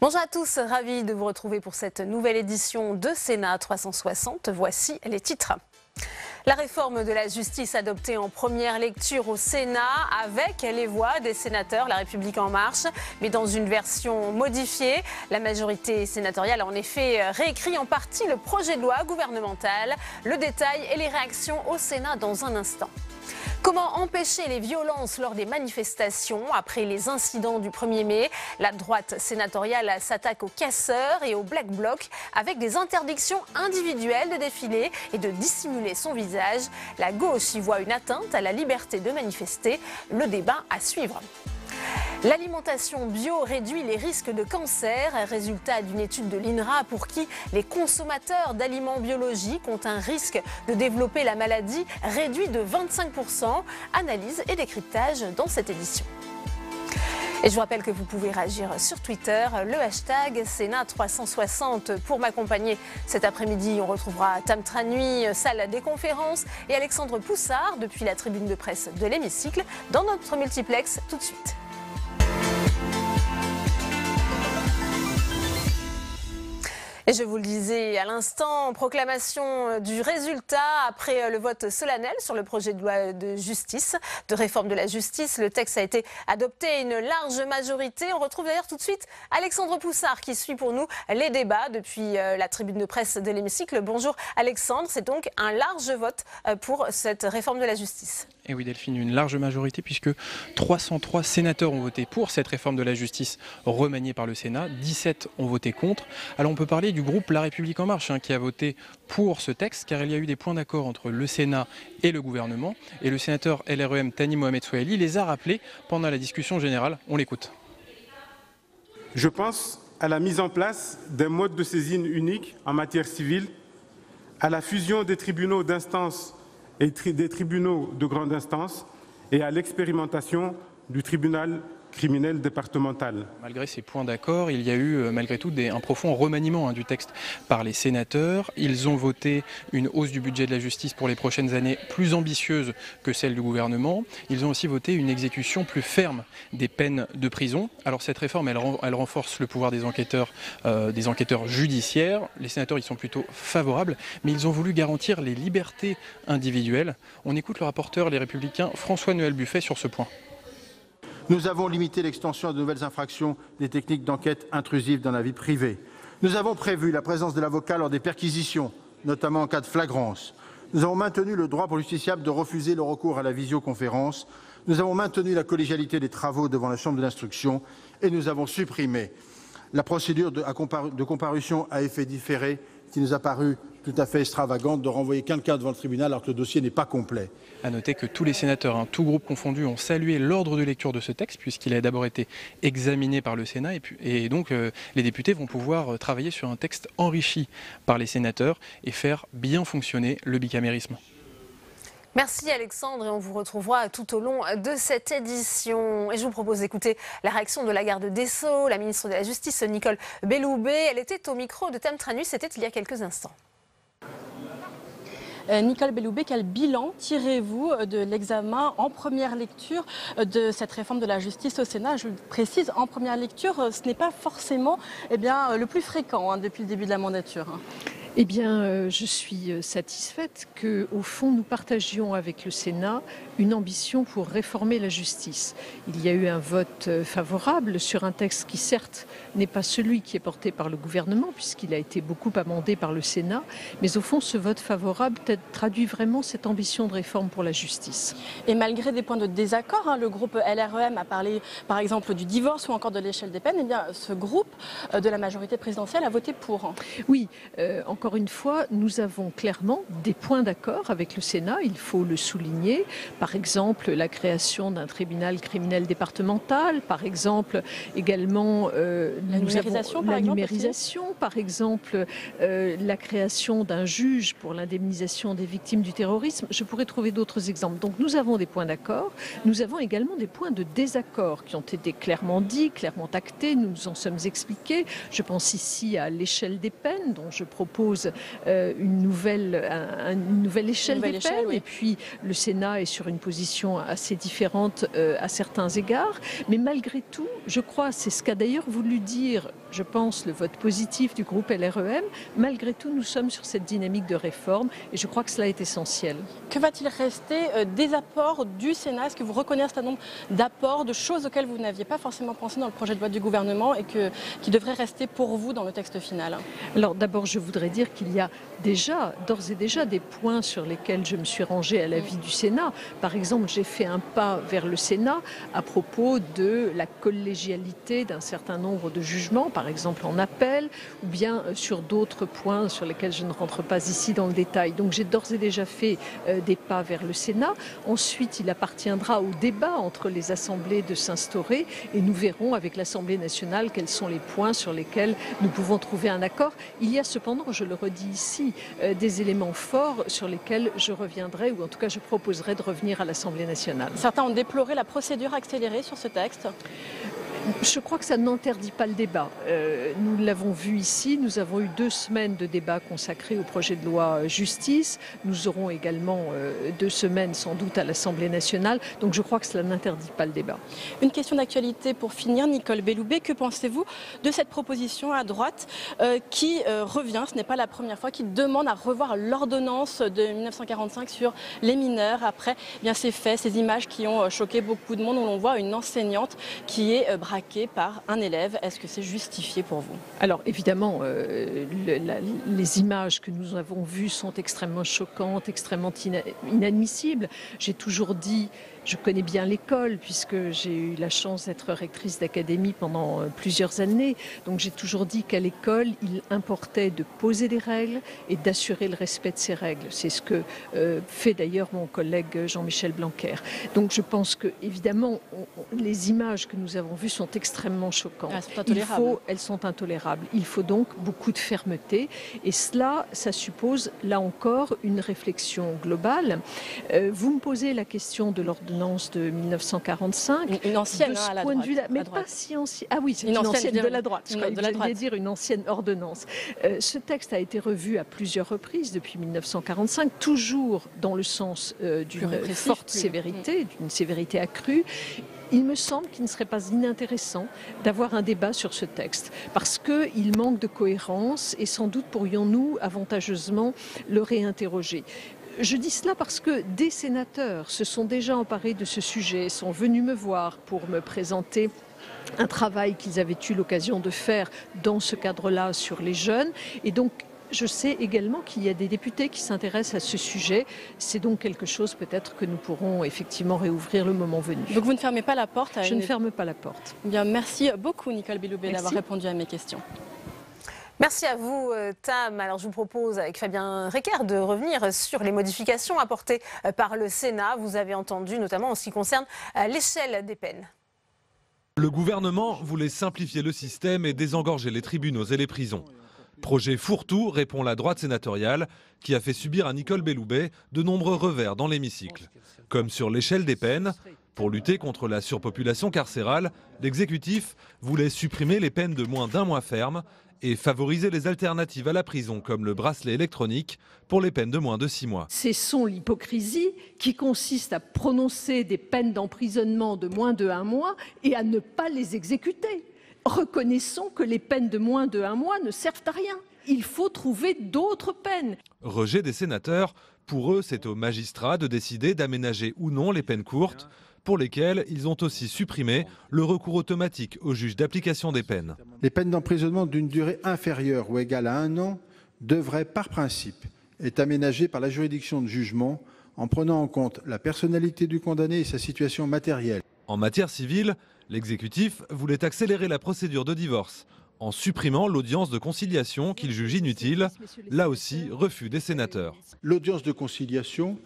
Bonjour à tous, ravi de vous retrouver pour cette nouvelle édition de Sénat 360. Voici les titres. La réforme de la justice adoptée en première lecture au Sénat avec les voix des sénateurs La République En Marche, mais dans une version modifiée. La majorité sénatoriale a en effet réécrit en partie le projet de loi gouvernemental. Le détail et les réactions au Sénat dans un instant. Comment empêcher les violences lors des manifestations après les incidents du 1er mai? La droite sénatoriale s'attaque aux casseurs et aux Black Blocs avec des interdictions individuelles de défiler et de dissimuler son visage. La gauche y voit une atteinte à la liberté de manifester. Le débat à suivre. L'alimentation bio réduit les risques de cancer, résultat d'une étude de l'INRA pour qui les consommateurs d'aliments biologiques ont un risque de développer la maladie réduit de 25%. Analyse et décryptage dans cette édition. Et je vous rappelle que vous pouvez réagir sur Twitter, le hashtag Sénat360. Pour m'accompagner cet après-midi, on retrouvera Tam Tranui, salle des conférences, et Alexandre Poussard depuis la tribune de presse de l'hémicycle dans notre multiplex tout de suite. Et je vous le disais à l'instant, proclamation du résultat après le vote solennel sur le projet de loi de justice, de réforme de la justice. Le texte a été adopté à une large majorité. On retrouve d'ailleurs tout de suite Alexandre Poussard qui suit pour nous les débats depuis la tribune de presse de l'hémicycle. Bonjour Alexandre, c'est donc un large vote pour cette réforme de la justice. Et oui Delphine, une large majorité puisque 303 sénateurs ont voté pour cette réforme de la justice remaniée par le Sénat, 17 ont voté contre. Alors on peut parler du groupe La République En Marche qui a voté pour ce texte car il y a eu des points d'accord entre le Sénat et le gouvernement. Et le sénateur LREM Thani Mohamed Sohaili les a rappelés pendant la discussion générale. On l'écoute. Je pense à la mise en place d'un mode de saisine unique en matière civile, à la fusion des tribunaux d'instance et des tribunaux de grande instance et à l'expérimentation du tribunal criminel départemental. Malgré ces points d'accord, il y a eu malgré tout un profond remaniement du texte par les sénateurs. Ils ont voté une hausse du budget de la justice pour les prochaines années plus ambitieuse que celle du gouvernement. Ils ont aussi voté une exécution plus ferme des peines de prison. Alors cette réforme, elle renforce le pouvoir des enquêteurs judiciaires. Les sénateurs y sont plutôt favorables, mais ils ont voulu garantir les libertés individuelles. On écoute le rapporteur Les Républicains François-Noël Buffet sur ce point. Nous avons limité l'extension à de nouvelles infractions des techniques d'enquête intrusives dans la vie privée. Nous avons prévu la présence de l'avocat lors des perquisitions, notamment en cas de flagrance. Nous avons maintenu le droit pour le justiciable de refuser le recours à la visioconférence. Nous avons maintenu la collégialité des travaux devant la chambre de l'instruction et nous avons supprimé la procédure de comparution à effet différé qui nous a paru tout à fait extravagante de renvoyer quelqu'un devant le tribunal alors que le dossier n'est pas complet. À noter que tous les sénateurs, tous groupes confondus, ont salué l'ordre de lecture de ce texte puisqu'il a d'abord été examiné par le Sénat et donc les députés vont pouvoir travailler sur un texte enrichi par les sénateurs et faire bien fonctionner le bicamérisme. Merci Alexandre et on vous retrouvera tout au long de cette édition. Et je vous propose d'écouter la réaction de la garde des Sceaux, la ministre de la Justice Nicole Belloubet. Elle était au micro de Tam Tranui, c'était il y a quelques instants. Nicole Belloubet, quel bilan tirez-vous de l'examen en première lecture de cette réforme de la justice au Sénat? Je le précise, en première lecture, ce n'est pas forcément le plus fréquent depuis le début de la mandature. Eh bien, je suis satisfaite qu'au fond, nous partagions avec le Sénat une ambition pour réformer la justice. Il y a eu un vote favorable sur un texte qui, certes, n'est pas celui qui est porté par le gouvernement, puisqu'il a été beaucoup amendé par le Sénat, mais au fond, ce vote favorable traduit vraiment cette ambition de réforme pour la justice. Et malgré des points de désaccord, le groupe LREM a parlé, par exemple, du divorce ou encore de l'échelle des peines, eh bien, ce groupe de la majorité présidentielle a voté pour. Oui, encore une fois, nous avons clairement des points d'accord avec le Sénat, il faut le souligner. Par exemple, la création d'un tribunal criminel départemental, par exemple, également la numérisation, par exemple, la création d'un juge pour l'indemnisation des victimes du terrorisme. Je pourrais trouver d'autres exemples. Donc nous avons des points d'accord, nous avons également des points de désaccord qui ont été clairement dits, clairement actés, nous nous en sommes expliqués. Je pense ici à l'échelle des peines, dont je propose une nouvelle échelle des peines. Oui. Et puis le Sénat est sur une position assez différente à certains égards. Mais malgré tout, je crois, c'est ce qu'a d'ailleurs voulu dire je pense, le vote positif du groupe LREM, malgré tout, nous sommes sur cette dynamique de réforme et je crois que cela est essentiel. Que va-t-il rester des apports du Sénat? Est-ce que vous reconnaissez un certain nombre d'apports, de choses auxquelles vous n'aviez pas forcément pensé dans le projet de loi du gouvernement et qui devraient rester pour vous dans le texte final? Alors d'abord, je voudrais dire qu'il y a d'ores et déjà des points sur lesquels je me suis rangée à l'avis du Sénat. Par exemple, j'ai fait un pas vers le Sénat à propos de la collégialité d'un certain nombre de jugements, par exemple en appel, ou bien sur d'autres points sur lesquels je ne rentre pas ici dans le détail. Donc j'ai d'ores et déjà fait des pas vers le Sénat. Ensuite, il appartiendra au débat entre les assemblées de s'instaurer et nous verrons avec l'Assemblée nationale quels sont les points sur lesquels nous pouvons trouver un accord. Il y a cependant, je le redis ici, des éléments forts sur lesquels je reviendrai, ou en tout cas je proposerai de revenir à l'Assemblée nationale. Certains ont déploré la procédure accélérée sur ce texte. Je crois que ça n'interdit pas le débat. Nous l'avons vu ici, nous avons eu 2 semaines de débat consacrés au projet de loi justice. Nous aurons également 2 semaines sans doute à l'Assemblée nationale. Donc je crois que cela n'interdit pas le débat. Une question d'actualité pour finir, Nicole Belloubet. Que pensez-vous de cette proposition à droite qui revient, ce n'est pas la première fois, qui demande à revoir l'ordonnance de 1945 sur les mineurs après ces faits, ces images qui ont choqué beaucoup de monde où l'on voit une enseignante qui est braquée par un élève. Est-ce que c'est justifié pour vous? Alors évidemment, les images que nous avons vues sont extrêmement choquantes, extrêmement inadmissibles. J'ai toujours dit, je connais bien l'école puisque j'ai eu la chance d'être rectrice d'académie pendant plusieurs années. Donc j'ai toujours dit qu'à l'école, il importait de poser des règles et d'assurer le respect de ces règles. C'est ce que fait d'ailleurs mon collègue Jean-Michel Blanquer. Donc je pense que évidemment, les images que nous avons vues sont extrêmement choquantes. Elles sont intolérables. Il faut donc beaucoup de fermeté. Et cela, ça suppose, là encore, une réflexion globale. Vous me posez la question de l'ordonnance de 1945. Une ancienne, à la droite. Mais pas si ancienne. Ah oui, c'est une ancienne de la droite. Je voulais dire une ancienne ordonnance. Ce texte a été revu à plusieurs reprises depuis 1945, toujours dans le sens d'une forte sévérité, d'une sévérité accrue. Il me semble qu'il ne serait pas inintéressant d'avoir un débat sur ce texte, parce qu'il manque de cohérence et sans doute pourrions-nous avantageusement le réinterroger. Je dis cela parce que des sénateurs se sont déjà emparés de ce sujet, sont venus me voir pour me présenter un travail qu'ils avaient eu l'occasion de faire dans ce cadre-là sur les jeunes. Et donc, je sais également qu'il y a des députés qui s'intéressent à ce sujet. C'est donc quelque chose peut-être que nous pourrons effectivement réouvrir le moment venu. Donc vous ne fermez pas la porte à Je ne ferme pas la porte. Bien, merci beaucoup Nicole Belloubet d'avoir répondu à mes questions. Merci à vous, Tam. Alors, je vous propose, avec Fabien Recquer, de revenir sur les modifications apportées par le Sénat. Vous avez entendu, notamment en ce qui concerne l'échelle des peines. Le gouvernement voulait simplifier le système et désengorger les tribunaux et les prisons. Projet fourre-tout, répond la droite sénatoriale, qui a fait subir à Nicole Belloubet de nombreux revers dans l'hémicycle. Comme sur l'échelle des peines, pour lutter contre la surpopulation carcérale, l'exécutif voulait supprimer les peines de moins d'1 mois ferme et favoriser les alternatives à la prison comme le bracelet électronique pour les peines de moins de 6 mois. Cessons l'hypocrisie qui consiste à prononcer des peines d'emprisonnement de moins de 1 mois et à ne pas les exécuter. Reconnaissons que les peines de moins de 1 mois ne servent à rien. Il faut trouver d'autres peines. Rejet des sénateurs, pour eux c'est aux magistrats de décider d'aménager ou non les peines courtes, pour lesquelles ils ont aussi supprimé le recours automatique au juge d'application des peines. Les peines d'emprisonnement d'une durée inférieure ou égale à 1 an devraient, par principe, être aménagées par la juridiction de jugement en prenant en compte la personnalité du condamné et sa situation matérielle. En matière civile, l'exécutif voulait accélérer la procédure de divorce en supprimant l'audience de conciliation qu'il juge inutile. Là aussi, refus des sénateurs. L'audience de conciliation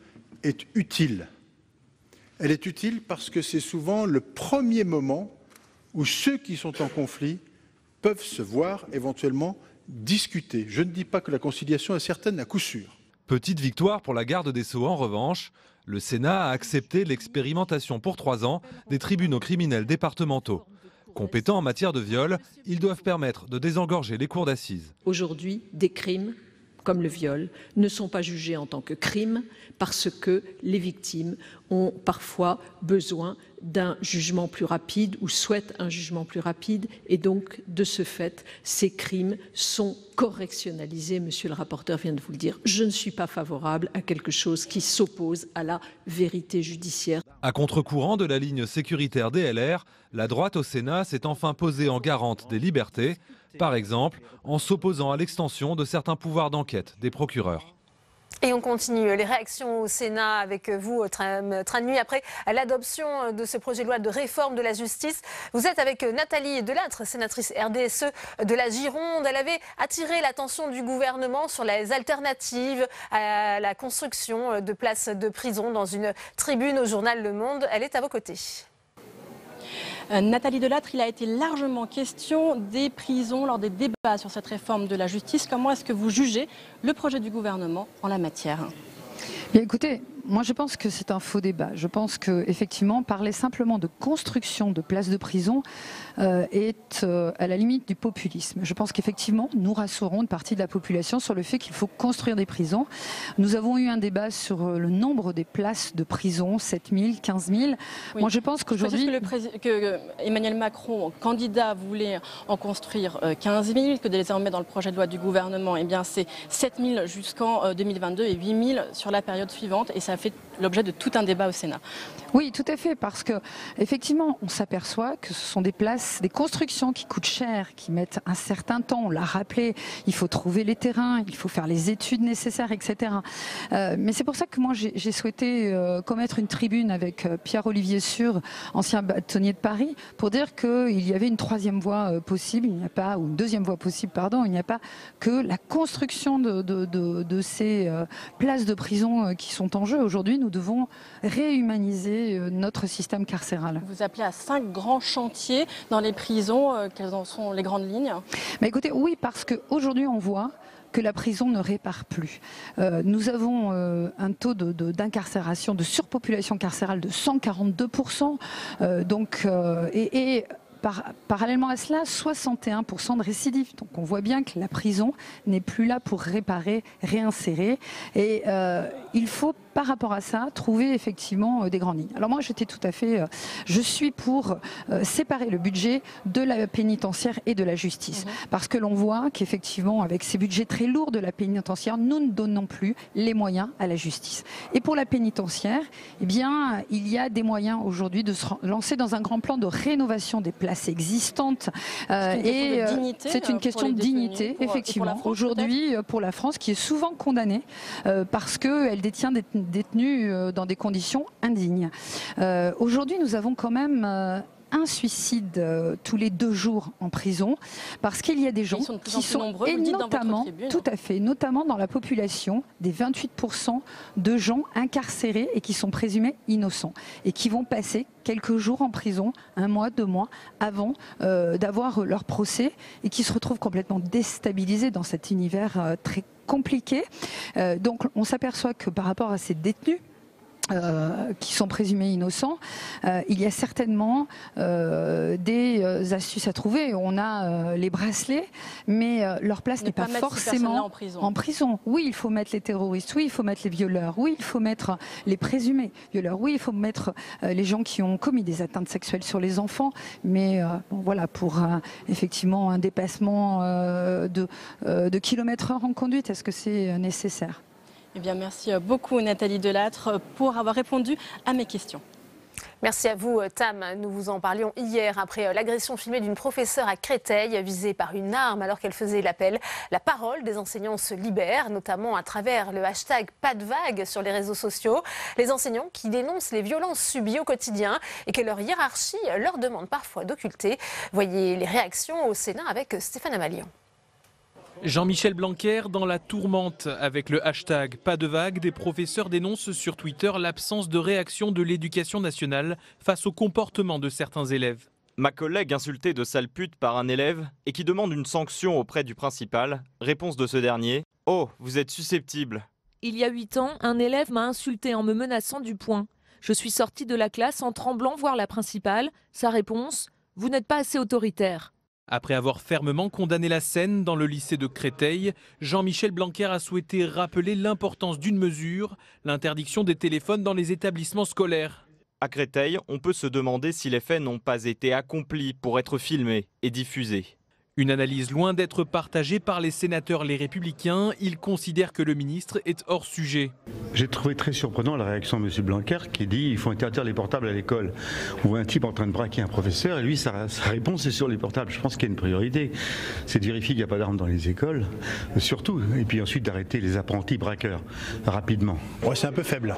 est utile. Elle est utile parce que c'est souvent le premier moment où ceux qui sont en conflit peuvent se voir, éventuellement discuter. Je ne dis pas que la conciliation est certaine à coup sûr. Petite victoire pour la garde des Sceaux en revanche. Le Sénat a accepté l'expérimentation pour 3 ans des tribunaux criminels départementaux. Compétents en matière de viol, ils doivent permettre de désengorger les cours d'assises. Aujourd'hui, des crimes comme le viol, ne sont pas jugés en tant que crimes parce que les victimes ont parfois besoin d'un jugement plus rapide ou souhaitent un jugement plus rapide. Et donc, de ce fait, ces crimes sont correctionnalisés. Monsieur le rapporteur vient de vous le dire. Je ne suis pas favorable à quelque chose qui s'oppose à la vérité judiciaire. À contre-courant de la ligne sécuritaire des LR, la droite au Sénat s'est enfin posée en garante des libertés, par exemple en s'opposant à l'extension de certains pouvoirs d'enquête des procureurs. Et on continue les réactions au Sénat avec vous, train de nuit, après l'adoption de ce projet de loi de réforme de la justice. Vous êtes avec Nathalie Delattre, sénatrice RDSE de la Gironde. Elle avait attiré l'attention du gouvernement sur les alternatives à la construction de places de prison dans une tribune au journal Le Monde. Elle est à vos côtés. Nathalie Delattre, il a été largement question des prisons lors des débats sur cette réforme de la justice. Comment est-ce que vous jugez le projet du gouvernement en la matière ? Bien, écoutez, moi je pense que c'est un faux débat. Je pense qu'effectivement, parler simplement de construction de places de prison est à la limite du populisme. Je pense qu'effectivement, nous rassurons une partie de la population sur le fait qu'il faut construire des prisons. Nous avons eu un débat sur le nombre des places de prison, 7 000, 15 000. Oui. Moi je pense qu'aujourd'hui... que Emmanuel Macron, candidat, voulait en construire 15 000, que désormais dans le projet de loi du gouvernement, eh bien, c'est 7 000 jusqu'en 2022 et 8 000 sur la période suivante. Et ça a fait l'objet de tout un débat au Sénat. Oui, tout à fait, parce que effectivement, on s'aperçoit que ce sont des places, des constructions qui coûtent cher, qui mettent un certain temps. On l'a rappelé, il faut trouver les terrains, il faut faire les études nécessaires, etc. Mais c'est pour ça que moi, j'ai souhaité commettre une tribune avec Pierre-Olivier Sûr, ancien bâtonnier de Paris, pour dire qu'il y avait une troisième voie possible, il n'y a pas, ou une deuxième voie possible, pardon, il n'y a pas que la construction de ces places de prison qui sont en jeu. Aujourd'hui, nous devons réhumaniser notre système carcéral. Vous appelez à 5 grands chantiers dans les prisons. Quelles en sont les grandes lignes ? Mais écoutez, oui, parce qu'aujourd'hui, on voit que la prison ne répare plus. Nous avons un taux d'incarcération, de surpopulation carcérale de 142%. Parallèlement à cela, 61% de récidives. Donc on voit bien que la prison n'est plus là pour réparer, réinsérer. Et il faut, par rapport à ça, trouver effectivement des grandes lignes. Alors moi, je suis pour séparer le budget de la pénitentiaire et de la justice. Parce que l'on voit qu'effectivement, avec ces budgets très lourds de la pénitentiaire, nous ne donnons plus les moyens à la justice. Et pour la pénitentiaire, eh bien, il y a des moyens aujourd'hui de se lancer dans un grand plan de rénovation des places existantes. C'est une question de dignité, effectivement. Aujourd'hui, pour la France, qui est souvent condamnée parce qu'elle détient des détenus dans des conditions indignes. Aujourd'hui, nous avons quand même un suicide tous les 2 jours en prison, parce qu'il y a des gens qui sont nombreux, et notamment, tout à fait, notamment dans la population, des 28% de gens incarcérés et qui sont présumés innocents et qui vont passer quelques jours en prison, 1 mois, 2 mois, avant d'avoir leur procès et qui se retrouvent complètement déstabilisés dans cet univers très compliqué. Donc on s'aperçoit que par rapport à ces détenus qui sont présumés innocents, il y a certainement des astuces à trouver. On a les bracelets, mais leur place n'est pas forcément en prison. Oui, il faut mettre les terroristes, oui, il faut mettre les violeurs, oui, il faut mettre les présumés violeurs, oui, il faut mettre les gens qui ont commis des atteintes sexuelles sur les enfants, mais voilà, pour effectivement un dépassement de kilomètres/heure en conduite, est-ce que c'est nécessaire ? Eh bien, merci beaucoup Nathalie Delattre pour avoir répondu à mes questions. Merci à vous, Tam. Nous vous en parlions hier après l'agression filmée d'une professeure à Créteil visée par une arme alors qu'elle faisait l'appel. La parole des enseignants se libère, notamment à travers le hashtag #PasDeVague sur les réseaux sociaux. Les enseignants qui dénoncent les violences subies au quotidien et que leur hiérarchie leur demande parfois d'occulter. Voyez les réactions au Sénat avec Stéphane Amalian. Jean-Michel Blanquer dans la tourmente. Avec le hashtag #PasDeVague, des professeurs dénoncent sur Twitter l'absence de réaction de l'éducation nationale face au comportement de certains élèves. Ma collègue insultée de sale pute par un élève et qui demande une sanction auprès du principal. Réponse de ce dernier: oh, vous êtes susceptible. Il y a 8 ans, un élève m'a insulté en me menaçant du poing. Je suis sortie de la classe en tremblant voir la principale. Sa réponse: vous n'êtes pas assez autoritaire. Après avoir fermement condamné la scène dans le lycée de Créteil, Jean-Michel Blanquer a souhaité rappeler l'importance d'une mesure, l'interdiction des téléphones dans les établissements scolaires. À Créteil, on peut se demander si les faits n'ont pas été accomplis pour être filmés et diffusés. Une analyse loin d'être partagée par les sénateurs Les Républicains. Ils considèrent que le ministre est hors sujet. J'ai trouvé très surprenant la réaction de M. Blanquer qui dit qu'il faut interdire les portables à l'école. On voit un type en train de braquer un professeur et lui, sa réponse est sur les portables. Je pense qu'il y a une priorité. C'est de vérifier qu'il n'y a pas d'armes dans les écoles, surtout. Et puis ensuite d'arrêter les apprentis braqueurs rapidement. Ouais, c'est un peu faible.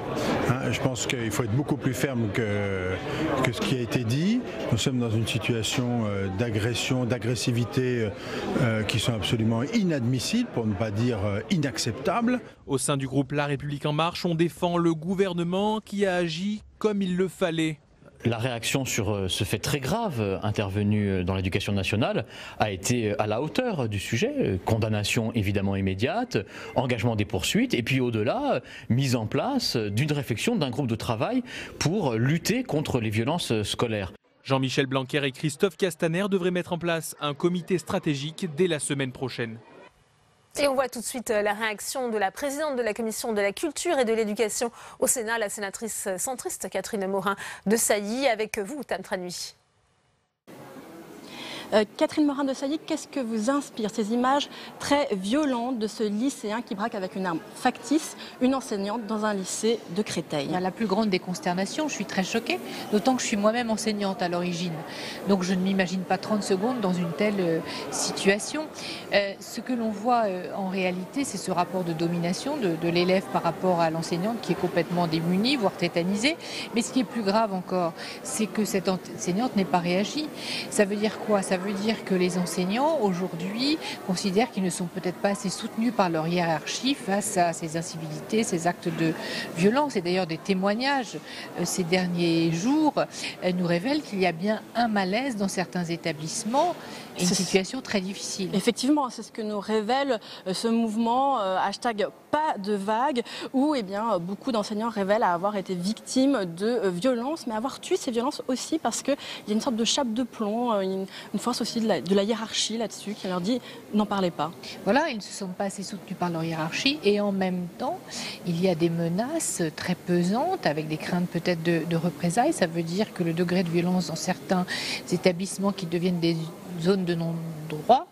Je pense qu'il faut être beaucoup plus ferme que ce qui a été dit. Nous sommes dans une situation d'agression, d'agressivité qui sont absolument inadmissibles, pour ne pas dire inacceptables. Au sein du groupe La République En Marche, on défend le gouvernement qui a agi comme il le fallait. La réaction sur ce fait très grave intervenu dans l'éducation nationale a été à la hauteur du sujet. Condamnation évidemment immédiate, engagement des poursuites et puis au-delà, mise en place d'une réflexion d'un groupe de travail pour lutter contre les violences scolaires. Jean-Michel Blanquer et Christophe Castaner devraient mettre en place un comité stratégique dès la semaine prochaine. Et on voit tout de suite la réaction de la présidente de la Commission de la Culture et de l'Éducation au Sénat, la sénatrice centriste Catherine Morin-Desailly. Avec vous, Tam Tranui. Catherine Morin-Desailly, qu'est-ce que vous inspire ces images très violentes de ce lycéen qui braque avec une arme factice une enseignante dans un lycée de Créteil? La plus grande des consternations, je suis très choquée, d'autant que je suis moi-même enseignante à l'origine. Donc je ne m'imagine pas 30 secondes dans une telle situation. Ce que l'on voit en réalité, c'est ce rapport de domination de l'élève par rapport à l'enseignante qui est complètement démunie, voire tétanisée. Mais ce qui est plus grave encore, c'est que cette enseignante n'ait pas réagi. Ça veut dire quoi? Ça veut dire que les enseignants, aujourd'hui, considèrent qu'ils ne sont peut-être pas assez soutenus par leur hiérarchie face à ces incivilités, ces actes de violence. Et d'ailleurs, des témoignages ces derniers jours nous révèlent qu'il y a bien un malaise dans certains établissements et une situation très difficile. Effectivement, c'est ce que nous révèle ce mouvement #pas de vague, où beaucoup d'enseignants révèlent avoir été victimes de violences, mais avoir tué ces violences aussi parce qu'il y a une sorte de chape de plomb, une force aussi de la hiérarchie là-dessus qui leur dit n'en parlez pas. Voilà, ils ne se sentent pas assez soutenus par leur hiérarchie et en même temps, il y a des menaces très pesantes avec des craintes peut-être de représailles. Ça veut dire que le degré de violence dans certains établissements qui deviennent des zones de non-droit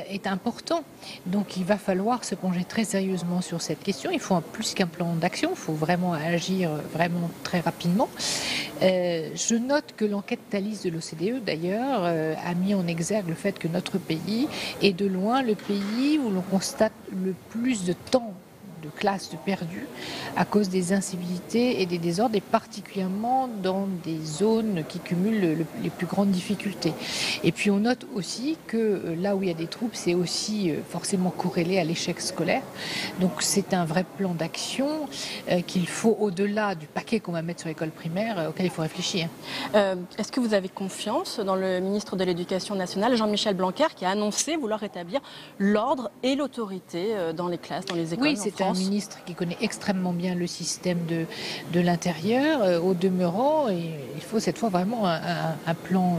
est important. Donc il va falloir se plonger très sérieusement sur cette question. Il faut plus qu'un plan d'action, il faut vraiment agir vraiment très rapidement. Je note que l'enquête Thalys de l'OCDE d'ailleurs a mis en exergue le fait que notre pays est de loin le pays où l'on constate le plus de temps de classes de perdus à cause des incivilités et des désordres, et particulièrement dans des zones qui cumulent les plus grandes difficultés. Et puis on note aussi que là où il y a des troubles, c'est aussi forcément corrélé à l'échec scolaire. Donc c'est un vrai plan d'action qu'il faut, au-delà du paquet qu'on va mettre sur l'école primaire, auquel il faut réfléchir. Est-ce que vous avez confiance dans le ministre de l'Éducation nationale, Jean-Michel Blanquer, qui a annoncé vouloir rétablir l'ordre et l'autorité dans les classes, dans les écoles? Oui, c'est un ministre qui connaît extrêmement bien le système de l'intérieur. Au demeurant, il faut cette fois vraiment un plan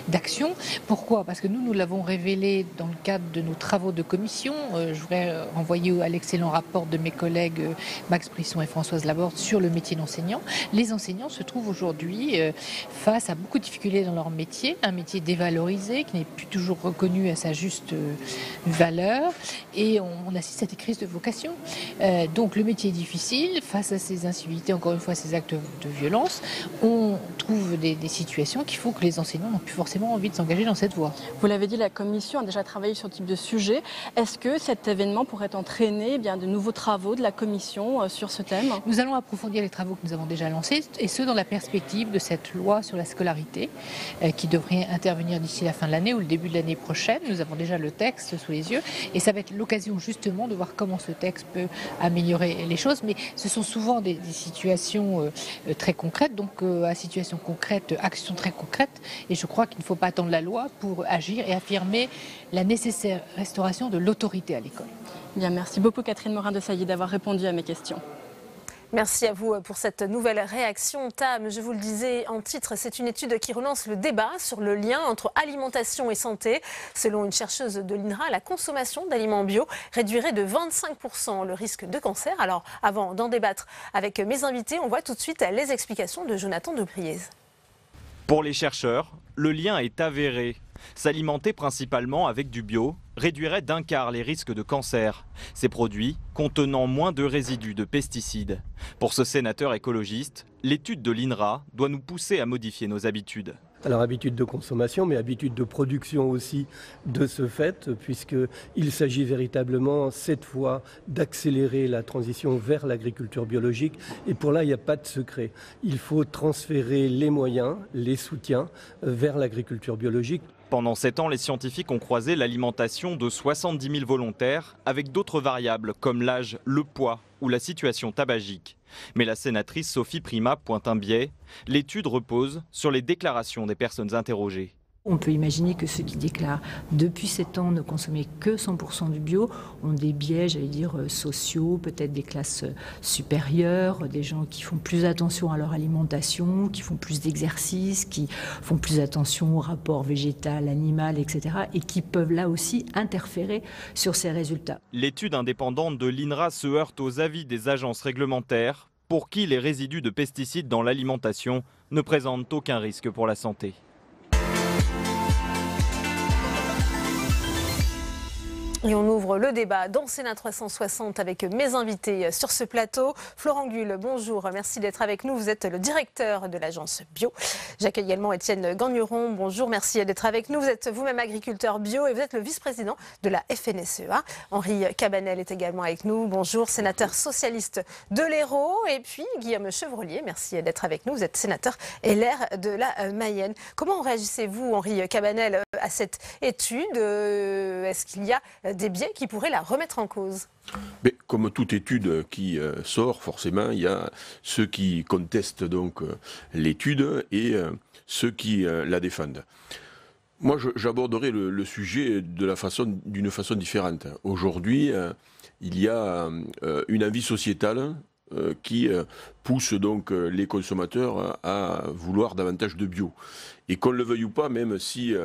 d'action. Pourquoi? Parce que nous l'avons révélé dans le cadre de nos travaux de commission. Je voudrais renvoyer à l'excellent rapport de mes collègues Max Brisson et Françoise Laborde sur le métier d'enseignant. Les enseignants se trouvent aujourd'hui face à beaucoup de difficultés dans leur métier, un métier dévalorisé qui n'est plus toujours reconnu à sa juste valeur, et on assiste à des crises de vocation. Donc le métier est difficile, face à ces incivilités, encore une fois ces actes de violence, on trouve des situations qui font que les enseignants n'ont plus forcément envie de s'engager dans cette voie. Vous l'avez dit, la Commission a déjà travaillé sur ce type de sujet. Est-ce que cet événement pourrait entraîner de nouveaux travaux de la Commission sur ce thème? Nous allons approfondir les travaux que nous avons déjà lancés, et ce dans la perspective de cette loi sur la scolarité qui devrait intervenir d'ici la fin de l'année ou le début de l'année prochaine. Nous avons déjà le texte sous les yeux, et ça va être l'occasion justement de voir comment ce texte peut améliorer les choses, mais ce sont souvent des situations très concrètes, donc à situation concrète, action très concrète, et je crois qu'il ne faut pas attendre la loi pour agir et affirmer la nécessaire restauration de l'autorité à l'école. Bien, merci beaucoup Catherine Morin-Desailly d'avoir répondu à mes questions. Merci à vous pour cette nouvelle réaction. Tam, je vous le disais en titre, c'est une étude qui relance le débat sur le lien entre alimentation et santé. Selon une chercheuse de l'INRA, la consommation d'aliments bio réduirait de 25% le risque de cancer. Alors, avant d'en débattre avec mes invités, on voit tout de suite les explications de Jonathan Depriez. Pour les chercheurs, le lien est avéré. S'alimenter principalement avec du bio réduirait d'un quart les risques de cancer. Ces produits contenant moins de résidus de pesticides. Pour ce sénateur écologiste, l'étude de l'INRA doit nous pousser à modifier nos habitudes. Alors habitude de consommation, mais habitude de production aussi de ce fait, puisqu'il s'agit véritablement cette fois d'accélérer la transition vers l'agriculture biologique. Et pour là, il n'y a pas de secret. Il faut transférer les moyens, les soutiens vers l'agriculture biologique. Pendant 7 ans, les scientifiques ont croisé l'alimentation de 70 000 volontaires avec d'autres variables comme l'âge, le poids ou la situation tabagique. Mais la sénatrice Sophie Primas pointe un biais. L'étude repose sur les déclarations des personnes interrogées. On peut imaginer que ceux qui déclarent depuis 7 ans ne consommer que 100% du bio ont des biais, j'allais dire, sociaux, peut-être des classes supérieures, des gens qui font plus attention à leur alimentation, qui font plus d'exercice, qui font plus attention au rapport végétal-animal, etc. et qui peuvent là aussi interférer sur ces résultats. L'étude indépendante de l'INRA se heurte aux avis des agences réglementaires pour qui les résidus de pesticides dans l'alimentation ne présentent aucun risque pour la santé. Et on ouvre le débat dans Sénat 360 avec mes invités sur ce plateau. Florent Gull, bonjour, merci d'être avec nous. Vous êtes le directeur de l'agence bio. J'accueille également Étienne Gagneron, bonjour, merci d'être avec nous. Vous êtes vous-même agriculteur bio et vous êtes le vice-président de la FNSEA. Henri Cabanel est également avec nous, bonjour, sénateur socialiste de l'Hérault. Et puis Guillaume Chevrolier, merci d'être avec nous. Vous êtes sénateur LR de la Mayenne. Comment réagissez-vous, Henri Cabanel, à cette étude? Est-ce qu'il y a des biais qui pourraient la remettre en cause? Mais comme toute étude qui sort, forcément, il y a ceux qui contestent donc l'étude et ceux qui la défendent. Moi, j'aborderai le sujet d'une façon différente. Aujourd'hui, il y a une envie sociétale qui pousse donc les consommateurs à vouloir davantage de bio. Et qu'on le veuille ou pas, même si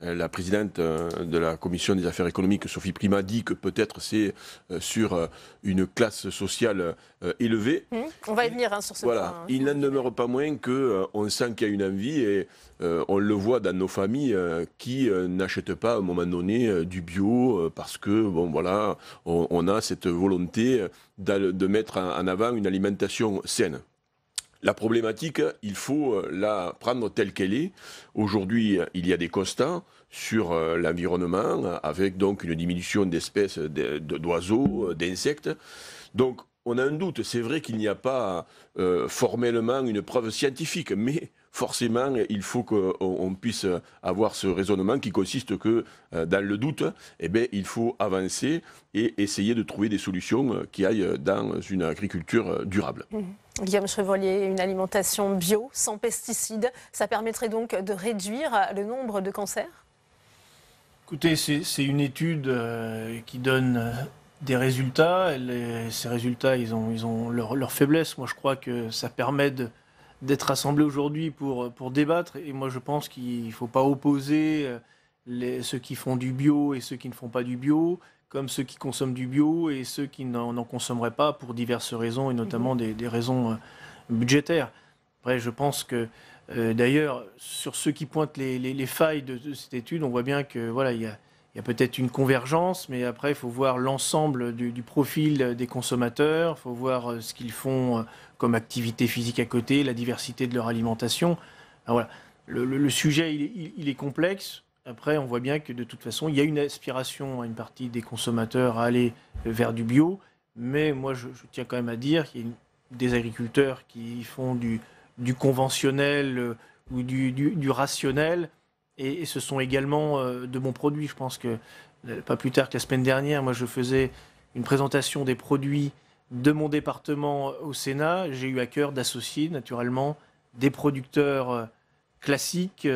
la présidente de la commission des affaires économiques, Sophie Primas, dit que peut-être c'est sur une classe sociale élevée. On va y venir sur ce point. Il n'en demeure pas moins qu'on sent qu'il y a une envie et on le voit dans nos familles qui n'achètent pas à un moment donné du bio parce que bon voilà, on a cette volonté de mettre en avant une alimentation saine. La problématique, il faut la prendre telle qu'elle est. Aujourd'hui, il y a des constats sur l'environnement, avec donc une diminution d'espèces d'oiseaux, d'insectes. Donc, on a un doute. C'est vrai qu'il n'y a pas formellement une preuve scientifique, mais forcément, il faut qu'on puisse avoir ce raisonnement qui consiste que, dans le doute, eh bien, il faut avancer et essayer de trouver des solutions qui aillent dans une agriculture durable. Guillaume Chevrolier, une alimentation bio, sans pesticides, ça permettrait donc de réduire le nombre de cancers? Écoutez, c'est une étude qui donne des résultats. Ces résultats, ils ont leur faiblesse. Moi, je crois que ça permet d'être rassemblés aujourd'hui pour débattre. Et moi, je pense qu'il ne faut pas opposer ceux qui font du bio et ceux qui ne font pas du bio, comme ceux qui consomment du bio et ceux qui n'en consommeraient pas pour diverses raisons, et notamment des raisons budgétaires. Après, je pense que, d'ailleurs, sur ceux qui pointent les failles de cette étude, on voit bien que voilà, il y a peut-être une convergence, mais après, il faut voir l'ensemble du profil des consommateurs, il faut voir ce qu'ils font comme activité physique à côté, la diversité de leur alimentation. Alors voilà, le sujet, il est complexe. Après, on voit bien que de toute façon, il y a une aspiration à une partie des consommateurs à aller vers du bio. Mais moi, je tiens quand même à dire qu'il y a des agriculteurs qui font du conventionnel ou du rationnel. Et ce sont également de bons produits. Je pense que, pas plus tard que la semaine dernière, moi, je faisais une présentation des produits de mon département au Sénat. J'ai eu à cœur d'associer, naturellement, des producteurs classiques,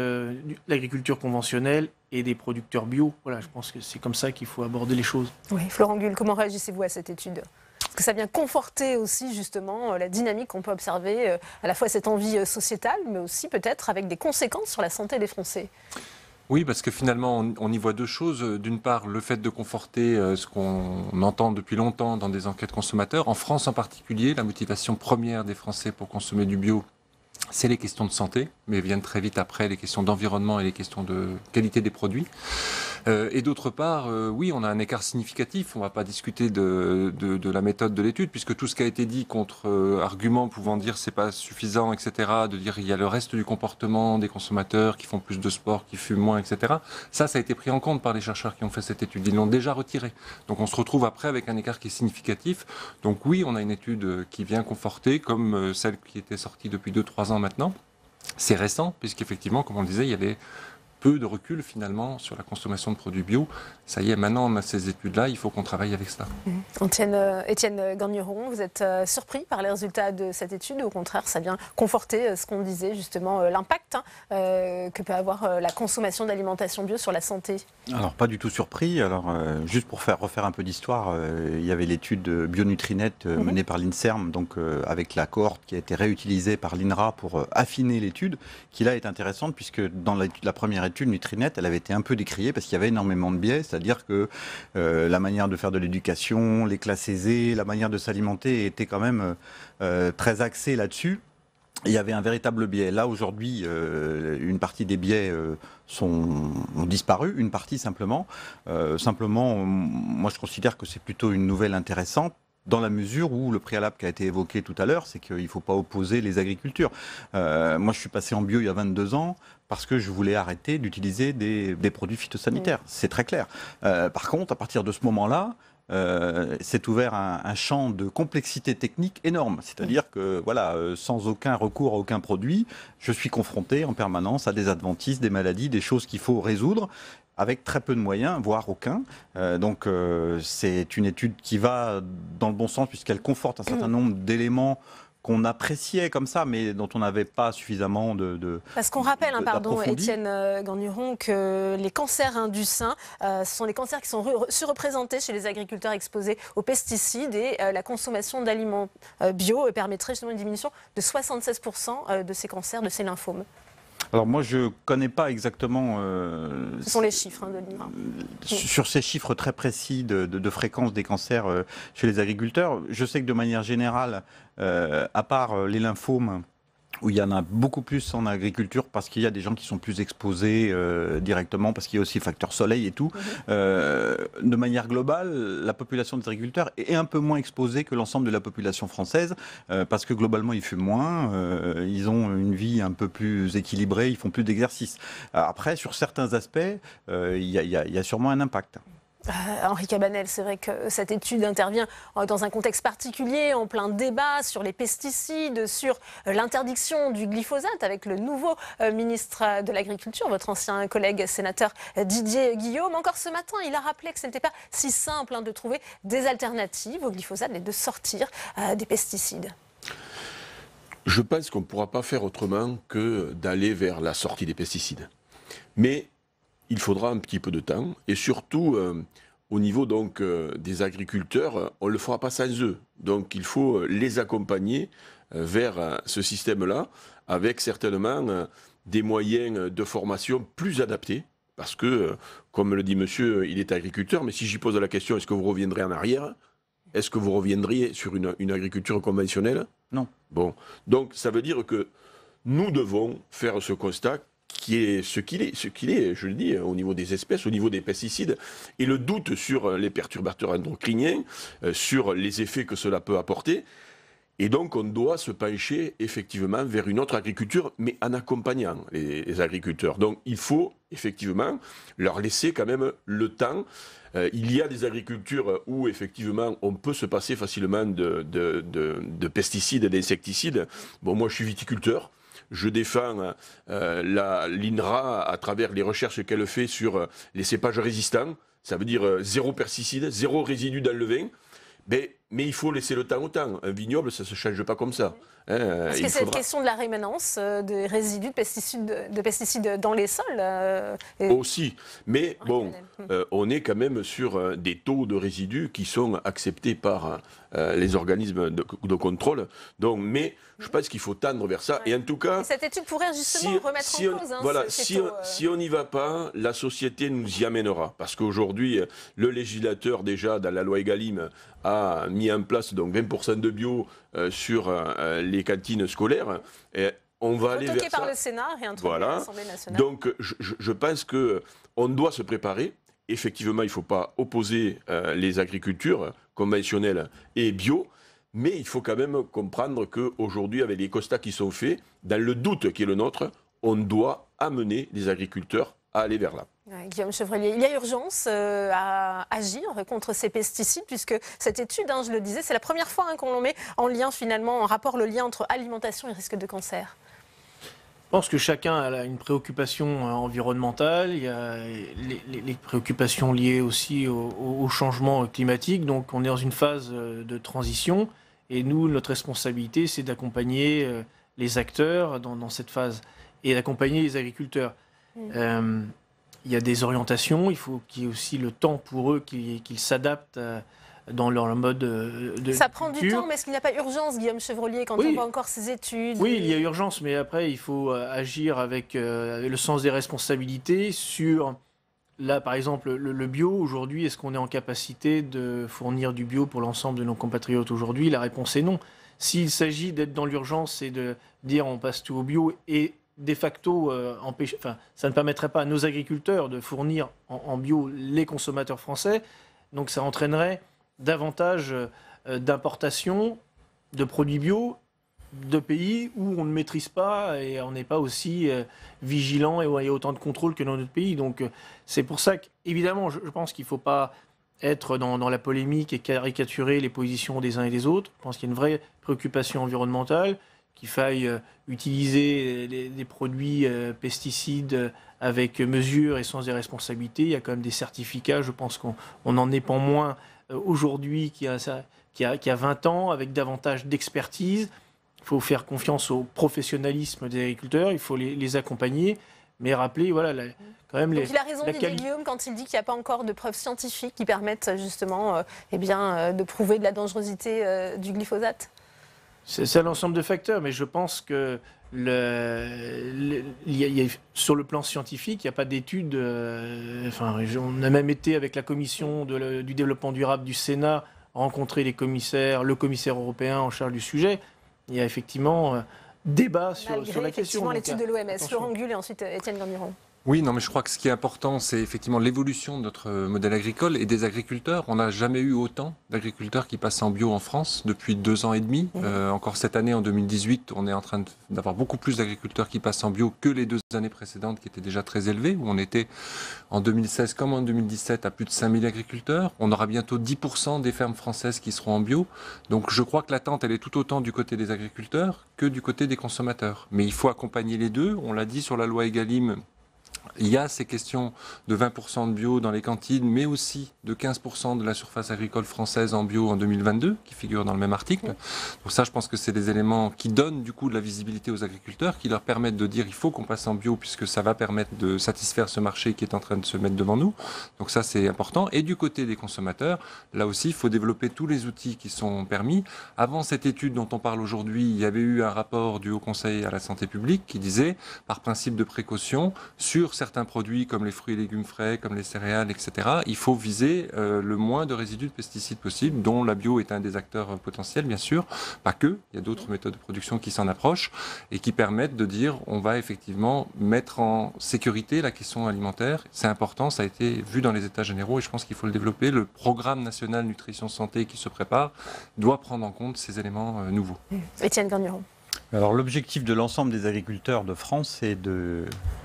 l'agriculture conventionnelle et des producteurs bio. Voilà, je pense que c'est comme ça qu'il faut aborder les choses. Oui, Florent Gull, comment réagissez-vous à cette étude? Est-ce que ça vient conforter aussi justement la dynamique qu'on peut observer, à la fois cette envie sociétale, mais aussi peut-être avec des conséquences sur la santé des Français? Oui, parce que finalement, on y voit deux choses. D'une part, le fait de conforter ce qu'on entend depuis longtemps dans des enquêtes consommateurs. En France en particulier, la motivation première des Français pour consommer du bio, c'est les questions de santé, mais viennent très vite après les questions d'environnement et les questions de qualité des produits. Et d'autre part, oui, on a un écart significatif. On ne va pas discuter de la méthode de l'étude, puisque tout ce qui a été dit contre arguments pouvant dire c'est pas suffisant, etc., de dire il y a le reste du comportement des consommateurs qui font plus de sport, qui fument moins, etc. Ça a été pris en compte par les chercheurs qui ont fait cette étude. Ils l'ont déjà retiré. Donc on se retrouve après avec un écart qui est significatif. Donc oui, on a une étude qui vient conforter, comme celle qui était sortie depuis 2-3 ans maintenant. C'est récent, puisqu'effectivement, comme on le disait, il y avait peu de recul finalement sur la consommation de produits bio. Ça y est, maintenant on a ces études-là, il faut qu'on travaille avec ça. Étienne Gagneron, vous êtes surpris par les résultats de cette étude ou au contraire ça vient conforter ce qu'on disait justement, l'impact que peut avoir la consommation d'alimentation bio sur la santé? Alors pas du tout surpris. Alors juste pour refaire un peu d'histoire, il y avait l'étude Bionutrinet menée par l'INSERM, donc avec la cohorte qui a été réutilisée par l'INRA pour affiner l'étude, qui là est intéressante puisque dans la première étude Nutrinet, elle avait été un peu décriée parce qu'il y avait énormément de biais, c'est-à-dire que la manière de faire de l'éducation, les classes aisées, la manière de s'alimenter était quand même très axée là-dessus. Il y avait un véritable biais. Là, aujourd'hui, une partie des biais ont disparu, une partie simplement. Moi, je considère que c'est plutôt une nouvelle intéressante, dans la mesure où le préalable qui a été évoqué tout à l'heure, c'est qu'il ne faut pas opposer les agricultures. Moi, je suis passé en bio il y a 22 ans parce que je voulais arrêter d'utiliser des produits phytosanitaires. C'est très clair. Par contre, à partir de ce moment-là, s'est ouvert un champ de complexité technique énorme. C'est-à-dire que, voilà, sans aucun recours à aucun produit, je suis confronté en permanence à des adventices, des maladies, des choses qu'il faut résoudre avec très peu de moyens, voire aucun. Donc c'est une étude qui va dans le bon sens puisqu'elle conforte un certain nombre d'éléments qu'on appréciait comme ça, mais dont on n'avait pas suffisamment Parce qu'on rappelle, Étienne Gagneron, que les cancers du sein, ce sont les cancers qui sont surreprésentés chez les agriculteurs exposés aux pesticides et la consommation d'aliments bio permettrait justement une diminution de 76% de ces cancers, de ces lymphomes. Alors moi, je ne connais pas exactement... Ce sont les chiffres de l'INRA. Sur ces chiffres très précis de fréquence des cancers chez les agriculteurs, je sais que de manière générale, à part les lymphomes, où il y en a beaucoup plus en agriculture parce qu'il y a des gens qui sont plus exposés directement, parce qu'il y a aussi le facteur soleil et tout. De manière globale, la population des agriculteurs est un peu moins exposée que l'ensemble de la population française, parce que globalement ils fument moins, ils ont une vie un peu plus équilibrée, ils font plus d'exercice. Après, sur certains aspects, il y a sûrement un impact. Henri Cabanel, c'est vrai que cette étude intervient dans un contexte particulier, en plein débat sur les pesticides, sur l'interdiction du glyphosate avec le nouveau ministre de l'Agriculture, votre ancien collègue sénateur Didier Guillaume. Encore ce matin, il a rappelé que ce n'était pas si simple de trouver des alternatives au glyphosate et de sortir des pesticides. Je pense qu'on ne pourra pas faire autrement que d'aller vers la sortie des pesticides. Mais il faudra un petit peu de temps et surtout au niveau donc des agriculteurs, on ne le fera pas sans eux. Donc il faut les accompagner vers ce système-là avec certainement des moyens de formation plus adaptés. Parce que, comme le dit monsieur, il est agriculteur, mais si j'y pose la question, est-ce que vous reviendrez en arrière? Est-ce que vous reviendriez sur une agriculture conventionnelle? Non. Bon, donc ça veut dire que nous devons faire ce constat qui est ce qu'il est, je le dis, au niveau des espèces, au niveau des pesticides, et le doute sur les perturbateurs endocriniens, sur les effets que cela peut apporter. Et donc, on doit se pencher effectivement vers une autre agriculture, mais en accompagnant les agriculteurs. Donc, il faut effectivement leur laisser quand même le temps. Il y a des agricultures où effectivement on peut se passer facilement de pesticides et d'insecticides. Bon, moi, je suis viticulteur. Je défends l'INRA à travers les recherches qu'elle fait sur les cépages résistants. Ça veut dire zéro pesticide, zéro résidu dans le vin. Mais mais il faut laisser le temps au temps. Un vignoble, ça ne se change pas comme ça. Est-ce que cette question de la rémanence des résidus de pesticides dans les sols Aussi. Mais bon, on est quand même sur des taux de résidus qui sont acceptés par les organismes de contrôle. Donc, mais je pense qu'il faut tendre vers ça. Et en tout cas... Et cette étude pourrait justement remettre en cause voilà, ces taux, si on n'y va pas, la société nous y amènera. Parce qu'aujourd'hui, le législateur, déjà, dans la loi Egalim, a mis en place donc 20% de bio sur les cantines scolaires. Et on va aller vers ça. par le Sénat, réintroduit à l'Assemblée nationale. Donc, je pense qu'on doit se préparer. Effectivement, il ne faut pas opposer les agricultures conventionnelles et bio, mais il faut quand même comprendre qu'aujourd'hui, avec les constats qui sont faits, dans le doute qui est le nôtre, on doit amener les agriculteurs à aller vers là. Guillaume Chevrollier, il y a urgence à agir contre ces pesticides, puisque cette étude, je le disais, c'est la première fois qu'on met en lien finalement, en rapport le lien entre alimentation et risque de cancer. Je pense que chacun a une préoccupation environnementale, il y a les préoccupations liées aussi au changement climatique, donc on est dans une phase de transition, et nous, notre responsabilité, c'est d'accompagner les acteurs dans cette phase, et d'accompagner les agriculteurs. Il y a des orientations, il faut qu'il y ait aussi le temps pour eux qu'ils s'adaptent dans leur mode de Ça prend du temps, mais est-ce qu'il n'y a pas urgence, Guillaume Chevrollier, quand on voit encore ces études? Oui, il y a urgence, mais après, il faut agir avec le sens des responsabilités sur, là, par exemple, le bio. Aujourd'hui, est-ce qu'on est en capacité de fournir du bio pour l'ensemble de nos compatriotes aujourd'hui? La réponse est non. S'il s'agit d'être dans l'urgence et de dire on passe tout au bio et de facto, ça ne permettrait pas à nos agriculteurs de fournir en bio les consommateurs français. Donc ça entraînerait davantage d'importations de produits bio de pays où on ne maîtrise pas et on n'est pas aussi vigilant et où il y a autant de contrôle que dans notre pays. Donc c'est pour ça qu'évidemment, je pense qu'il ne faut pas être dans la polémique et caricaturer les positions des uns et des autres. Je pense qu'il y a une vraie préoccupation environnementale, qu'il faille utiliser des produits pesticides avec mesure et sens des responsabilités. Il y a quand même des certificats, je pense qu'on n'en est pas moins aujourd'hui qu'il y a 20 ans, avec davantage d'expertise. Il faut faire confiance au professionnalisme des agriculteurs, il faut les accompagner, mais rappeler, voilà, quand même Donc il a raison, Didier Guillaume, quand il dit qu'il n'y a pas encore de preuves scientifiques qui permettent justement de prouver de la dangerosité du glyphosate. C'est un ensemble de facteurs, mais je pense que sur le plan scientifique, il n'y a pas d'études. On a même été avec la commission du développement durable du Sénat rencontrer le commissaire européen en charge du sujet. Il y a effectivement débat sur la question. Malgré l'étude de l'OMS. Florent Gull et ensuite Étienne Gagneron. Oui, non, mais je crois que ce qui est important, c'est effectivement l'évolution de notre modèle agricole et des agriculteurs. On n'a jamais eu autant d'agriculteurs qui passent en bio en France depuis 2 ans et demi. Encore cette année, en 2018, on est en train d'avoir beaucoup plus d'agriculteurs qui passent en bio que les 2 années précédentes qui étaient déjà très élevées, où on était en 2016 comme en 2017 à plus de 5000 agriculteurs. On aura bientôt 10% des fermes françaises qui seront en bio. Donc je crois que l'attente, elle est tout autant du côté des agriculteurs que du côté des consommateurs. Mais il faut accompagner les deux. On l'a dit sur la loi Egalim. Il y a ces questions de 20% de bio dans les cantines, mais aussi de 15% de la surface agricole française en bio en 2022, qui figure dans le même article. Donc ça, je pense que c'est des éléments qui donnent du coup de la visibilité aux agriculteurs, qui leur permettent de dire il faut qu'on passe en bio, puisque ça va permettre de satisfaire ce marché qui est en train de se mettre devant nous. Donc ça, c'est important. Et du côté des consommateurs, là aussi, il faut développer tous les outils qui sont permis. Avant cette étude dont on parle aujourd'hui, il y avait eu un rapport du Haut Conseil à la santé publique qui disait, par principe de précaution, sur certains produits comme les fruits et légumes frais, comme les céréales, etc., il faut viser le moins de résidus de pesticides possible, dont la bio est un des acteurs potentiels, bien sûr. Pas que, il y a d'autres méthodes de production qui s'en approchent et qui permettent de dire on va effectivement mettre en sécurité la question alimentaire. C'est important, ça a été vu dans les états généraux et je pense qu'il faut le développer. Le programme national nutrition santé qui se prépare doit prendre en compte ces éléments nouveaux. Étienne Gagneron. Alors l'objectif de l'ensemble des agriculteurs de France, c'est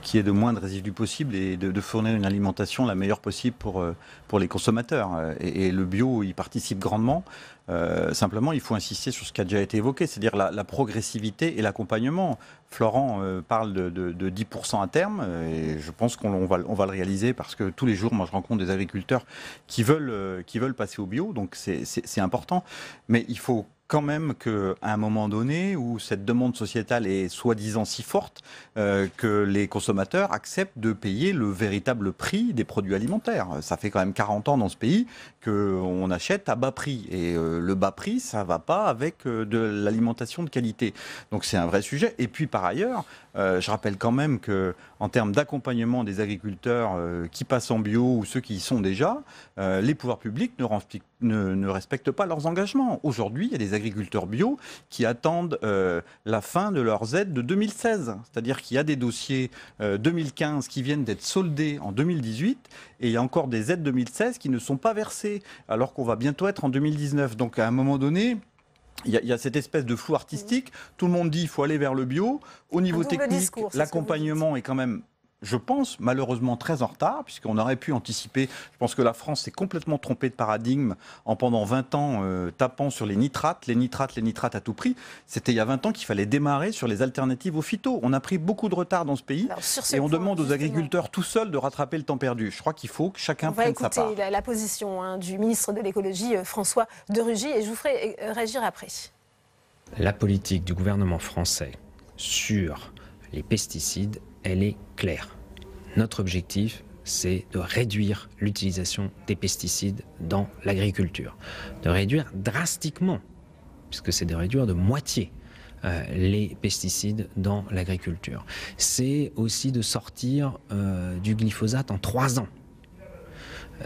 qu'il y ait de moins de résidus possible et de fournir une alimentation la meilleure possible pour les consommateurs. Et le bio y participe grandement. Simplement, il faut insister sur ce qui a déjà été évoqué, c'est-à-dire la progressivité et l'accompagnement. Florent parle de 10% à terme, et je pense qu'on va le réaliser parce que tous les jours, moi, je rencontre des agriculteurs qui veulent passer au bio, donc c'est important. Mais il faut quand même qu'à un moment donné où cette demande sociétale est soi-disant si forte que les consommateurs acceptent de payer le véritable prix des produits alimentaires. Ça fait quand même 40 ans dans ce pays qu'on achète à bas prix. Et le bas prix, ça ne va pas avec de l'alimentation de qualité. Donc c'est un vrai sujet. Et puis par ailleurs, je rappelle quand même qu'en termes d'accompagnement des agriculteurs qui passent en bio ou ceux qui y sont déjà, les pouvoirs publics ne respectent pas leurs engagements. Aujourd'hui, il y a des agriculteurs bio qui attendent la fin de leurs aides de 2016. C'est-à-dire qu'il y a des dossiers 2015 qui viennent d'être soldés en 2018 et il y a encore des aides 2016 qui ne sont pas versées alors qu'on va bientôt être en 2019. Donc à un moment donné, il y a cette espèce de flou artistique. Tout le monde dit qu'il faut aller vers le bio. Au niveau technique, l'accompagnement est quand même, je pense, malheureusement très en retard, puisqu'on aurait pu anticiper. Je pense que la France s'est complètement trompée de paradigme en pendant 20 ans tapant sur les nitrates à tout prix. C'était il y a 20 ans qu'il fallait démarrer sur les alternatives aux phytos. On a pris beaucoup de retard dans ce pays et on demande aux agriculteurs tout seuls de rattraper le temps perdu. Je crois qu'il faut que chacun prenne sa part. On va écouter la position du ministre de l'écologie, François de Rugy, et je vous ferai réagir après. La politique du gouvernement français sur les pesticides, elle est claire. Notre objectif, c'est de réduire l'utilisation des pesticides dans l'agriculture. De réduire drastiquement, puisque c'est de réduire de moitié les pesticides dans l'agriculture. C'est aussi de sortir du glyphosate en 3 ans.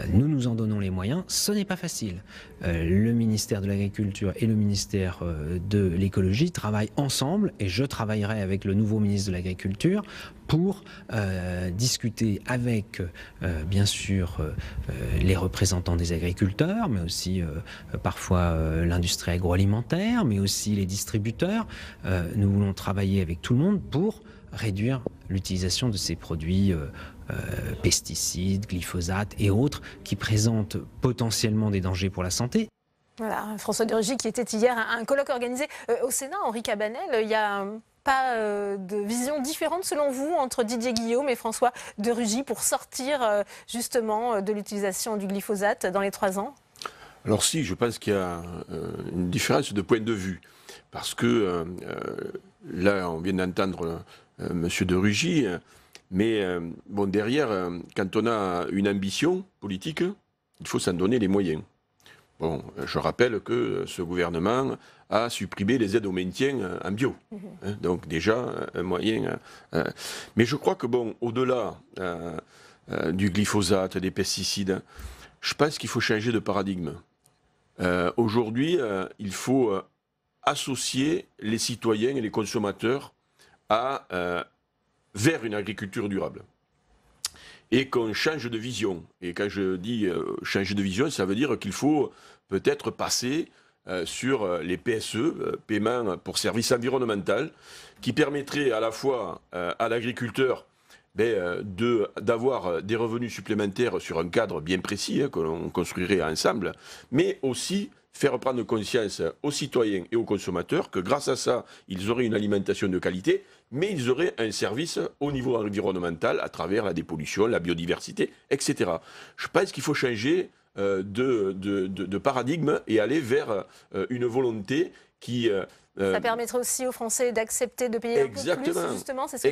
Nous nous en donnons les moyens, ce n'est pas facile. Le ministère de l'Agriculture et le ministère de l'Écologie travaillent ensemble et je travaillerai avec le nouveau ministre de l'Agriculture pour discuter avec, bien sûr, les représentants des agriculteurs, mais aussi parfois l'industrie agroalimentaire, mais aussi les distributeurs. Nous voulons travailler avec tout le monde pour réduire l'utilisation de ces produits pesticides, glyphosate et autres qui présentent potentiellement des dangers pour la santé. Voilà, François de Rugy qui était hier à un colloque organisé au Sénat, Henri Cabanel. Il n'y a pas de vision différente selon vous entre Didier Guillaume et François de Rugy pour sortir justement de l'utilisation du glyphosate dans les 3 ans? Alors si, je pense qu'il y a une différence de point de vue. Parce que là, on vient d'entendre M. de Rugy. Mais bon, derrière, quand on a une ambition politique, il faut s'en donner les moyens. Bon, je rappelle que ce gouvernement a supprimé les aides au maintien en bio. Hein, donc déjà, un moyen. Mais je crois que, bon, au-delà du glyphosate, des pesticides, je pense qu'il faut changer de paradigme. Aujourd'hui, il faut associer les citoyens et les consommateurs vers une agriculture durable. Et qu'on change de vision. Et quand je dis changer de vision, ça veut dire qu'il faut peut-être passer sur les PSE, paiements pour services environnementaux, qui permettraient à la fois à l'agriculteur d'avoir des revenus supplémentaires sur un cadre bien précis, que l'on construirait ensemble, mais aussi faire prendre conscience aux citoyens et aux consommateurs que grâce à ça, ils auraient une alimentation de qualité, mais ils auraient un service au niveau environnemental à travers la dépollution, la biodiversité, etc. Je pense qu'il faut changer de paradigme et aller vers une volonté qui... ça permettrait aussi aux Français d'accepter de payer un peu plus, justement, c'est ce que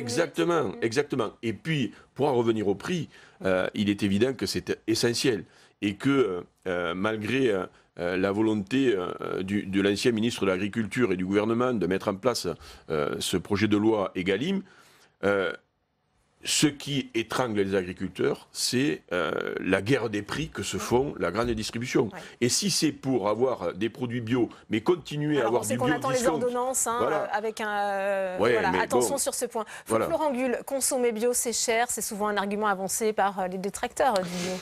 exactement. Et puis, pour en revenir au prix, il est évident que c'est essentiel et que malgré... la volonté de l'ancien ministre de l'Agriculture et du gouvernement de mettre en place ce projet de loi Egalim, ce qui étrangle les agriculteurs, c'est la guerre des prix que se font la grande distribution. Ouais. Et si c'est pour avoir des produits bio, mais continuer à avoir du bio... On attend les ordonnances voilà. Avec un... voilà, attention sur ce point. Florent Gull, consommer bio, c'est cher, c'est souvent un argument avancé par les détracteurs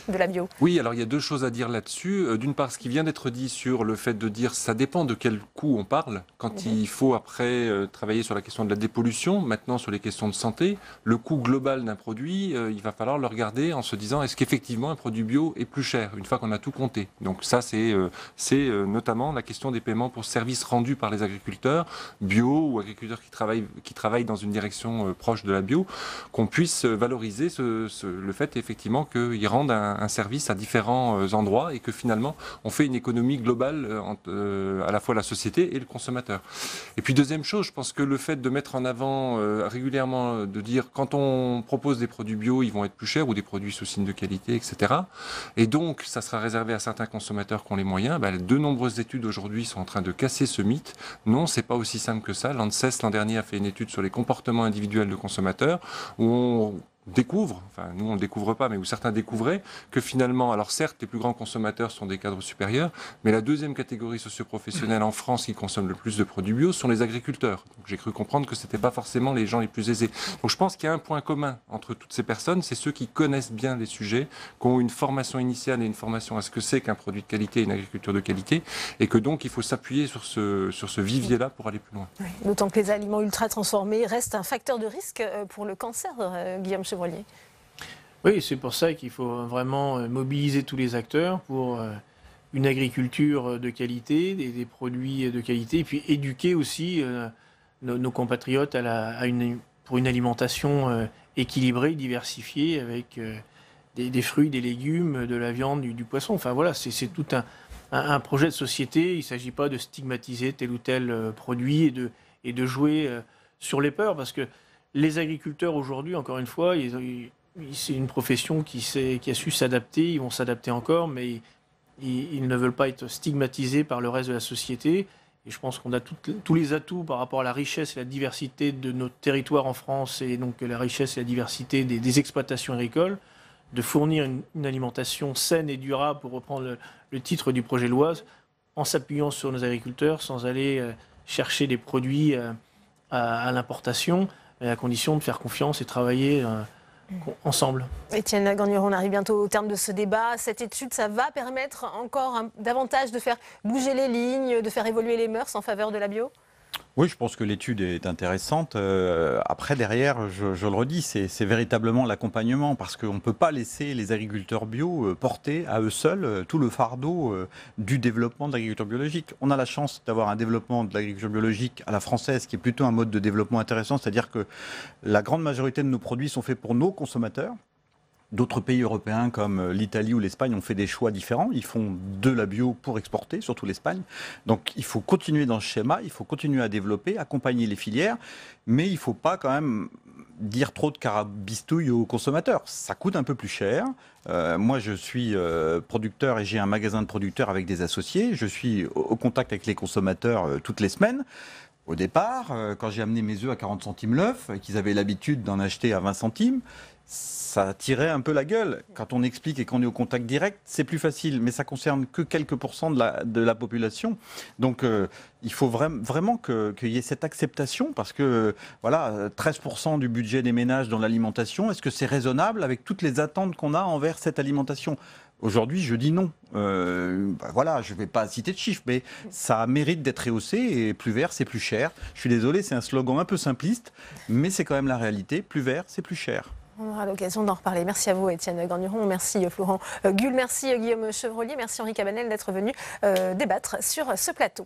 de la bio. Oui, alors il y a deux choses à dire là-dessus. D'une part, ce qui vient d'être dit sur le fait de dire ça dépend de quel coût on parle. Quand il faut après travailler sur la question de la dépollution, maintenant sur les questions de santé, le coût global d'un produit, il va falloir le regarder en se disant est-ce qu'effectivement un produit bio est plus cher une fois qu'on a tout compté. Donc ça c'est notamment la question des paiements pour services rendus par les agriculteurs bio ou agriculteurs qui travaillent dans une direction proche de la bio, qu'on puisse valoriser le fait effectivement qu'ils rendent un service à différents endroits et que finalement on fait une économie globale à la fois la société et le consommateur. Et puis deuxième chose, je pense que le fait de mettre en avant régulièrement, de dire quand on propose des produits bio, ils vont être plus chers ou des produits sous signe de qualité, etc. Et donc, ça sera réservé à certains consommateurs qui ont les moyens. De nombreuses études aujourd'hui sont en train de casser ce mythe. Non, c'est pas aussi simple que ça. L'ANSES, l'an dernier, a fait une étude sur les comportements individuels de consommateurs où on découvre, enfin nous on ne le découvre pas, mais où certains découvraient que finalement, alors certes les plus grands consommateurs sont des cadres supérieurs, mais la deuxième catégorie socio-professionnelle en France qui consomme le plus de produits bio sont les agriculteurs. Donc j'ai cru comprendre que ce n'était pas forcément les gens les plus aisés. Donc je pense qu'il y a un point commun entre toutes ces personnes, c'est ceux qui connaissent bien les sujets, qui ont une formation initiale et une formation à ce que c'est qu'un produit de qualité et une agriculture de qualité, et que donc il faut s'appuyer sur ce vivier-là pour aller plus loin. Oui, d'autant que les aliments ultra transformés restent un facteur de risque pour le cancer, Guillaume Chevrolier. Oui, c'est pour ça qu'il faut vraiment mobiliser tous les acteurs pour une agriculture de qualité, des produits de qualité, et puis éduquer aussi nos compatriotes pour une alimentation équilibrée, diversifiée, avec des fruits, des légumes, de la viande, du poisson. Enfin voilà, c'est tout un projet de société. Il ne s'agit pas de stigmatiser tel ou tel produit et de jouer sur les peurs, parce que les agriculteurs aujourd'hui, encore une fois, c'est une profession qui a su s'adapter, ils vont s'adapter encore, mais ils ne veulent pas être stigmatisés par le reste de la société. Et je pense qu'on a tous les atouts par rapport à la richesse et la diversité de notre territoire en France, et donc la richesse et la diversité des exploitations agricoles, de fournir une alimentation saine et durable, pour reprendre le titre du projet de loi, en s'appuyant sur nos agriculteurs, sans aller chercher des produits à l'importation, à condition de faire confiance et travailler ensemble. Étienne Gagneron, on arrive bientôt au terme de ce débat. Cette étude, ça va permettre encore davantage de faire bouger les lignes, de faire évoluer les mœurs en faveur de la bio ? Oui, je pense que l'étude est intéressante. Après, derrière, je le redis, c'est véritablement l'accompagnement, parce qu'on ne peut pas laisser les agriculteurs bio porter à eux seuls tout le fardeau du développement de l'agriculture biologique. On a la chance d'avoir un développement de l'agriculture biologique à la française, qui est plutôt un mode de développement intéressant, c'est-à-dire que la grande majorité de nos produits sont faits pour nos consommateurs. D'autres pays européens comme l'Italie ou l'Espagne ont fait des choix différents. Ils font de la bio pour exporter, surtout l'Espagne. Donc il faut continuer dans ce schéma, il faut continuer à développer, accompagner les filières, mais il ne faut pas quand même dire trop de carabistouilles aux consommateurs. Ça coûte un peu plus cher. Moi, je suis producteur et j'ai un magasin de producteurs avec des associés. Je suis au contact avec les consommateurs toutes les semaines. Au départ, quand j'ai amené mes œufs à 40 centimes l'œuf, qu'ils avaient l'habitude d'en acheter à 20 centimes, ça tirait un peu la gueule. Quand on explique et qu'on est au contact direct, c'est plus facile, mais ça concerne que quelques pourcents de la population. Donc il faut vraiment qu'il y ait cette acceptation, parce que voilà, 13% du budget des ménages dans l'alimentation, est-ce que c'est raisonnable avec toutes les attentes qu'on a envers cette alimentation ? Aujourd'hui, je dis non. Voilà, je ne vais pas citer de chiffres, mais ça mérite d'être rehaussé, et plus vert, c'est plus cher. Je suis désolé, c'est un slogan un peu simpliste, mais c'est quand même la réalité. Plus vert, c'est plus cher. On aura l'occasion d'en reparler. Merci à vous, Étienne Gagneron. Merci, Florent Gull. Merci, Guillaume Chevrolier. Merci, Henri Cabanel, d'être venu débattre sur ce plateau.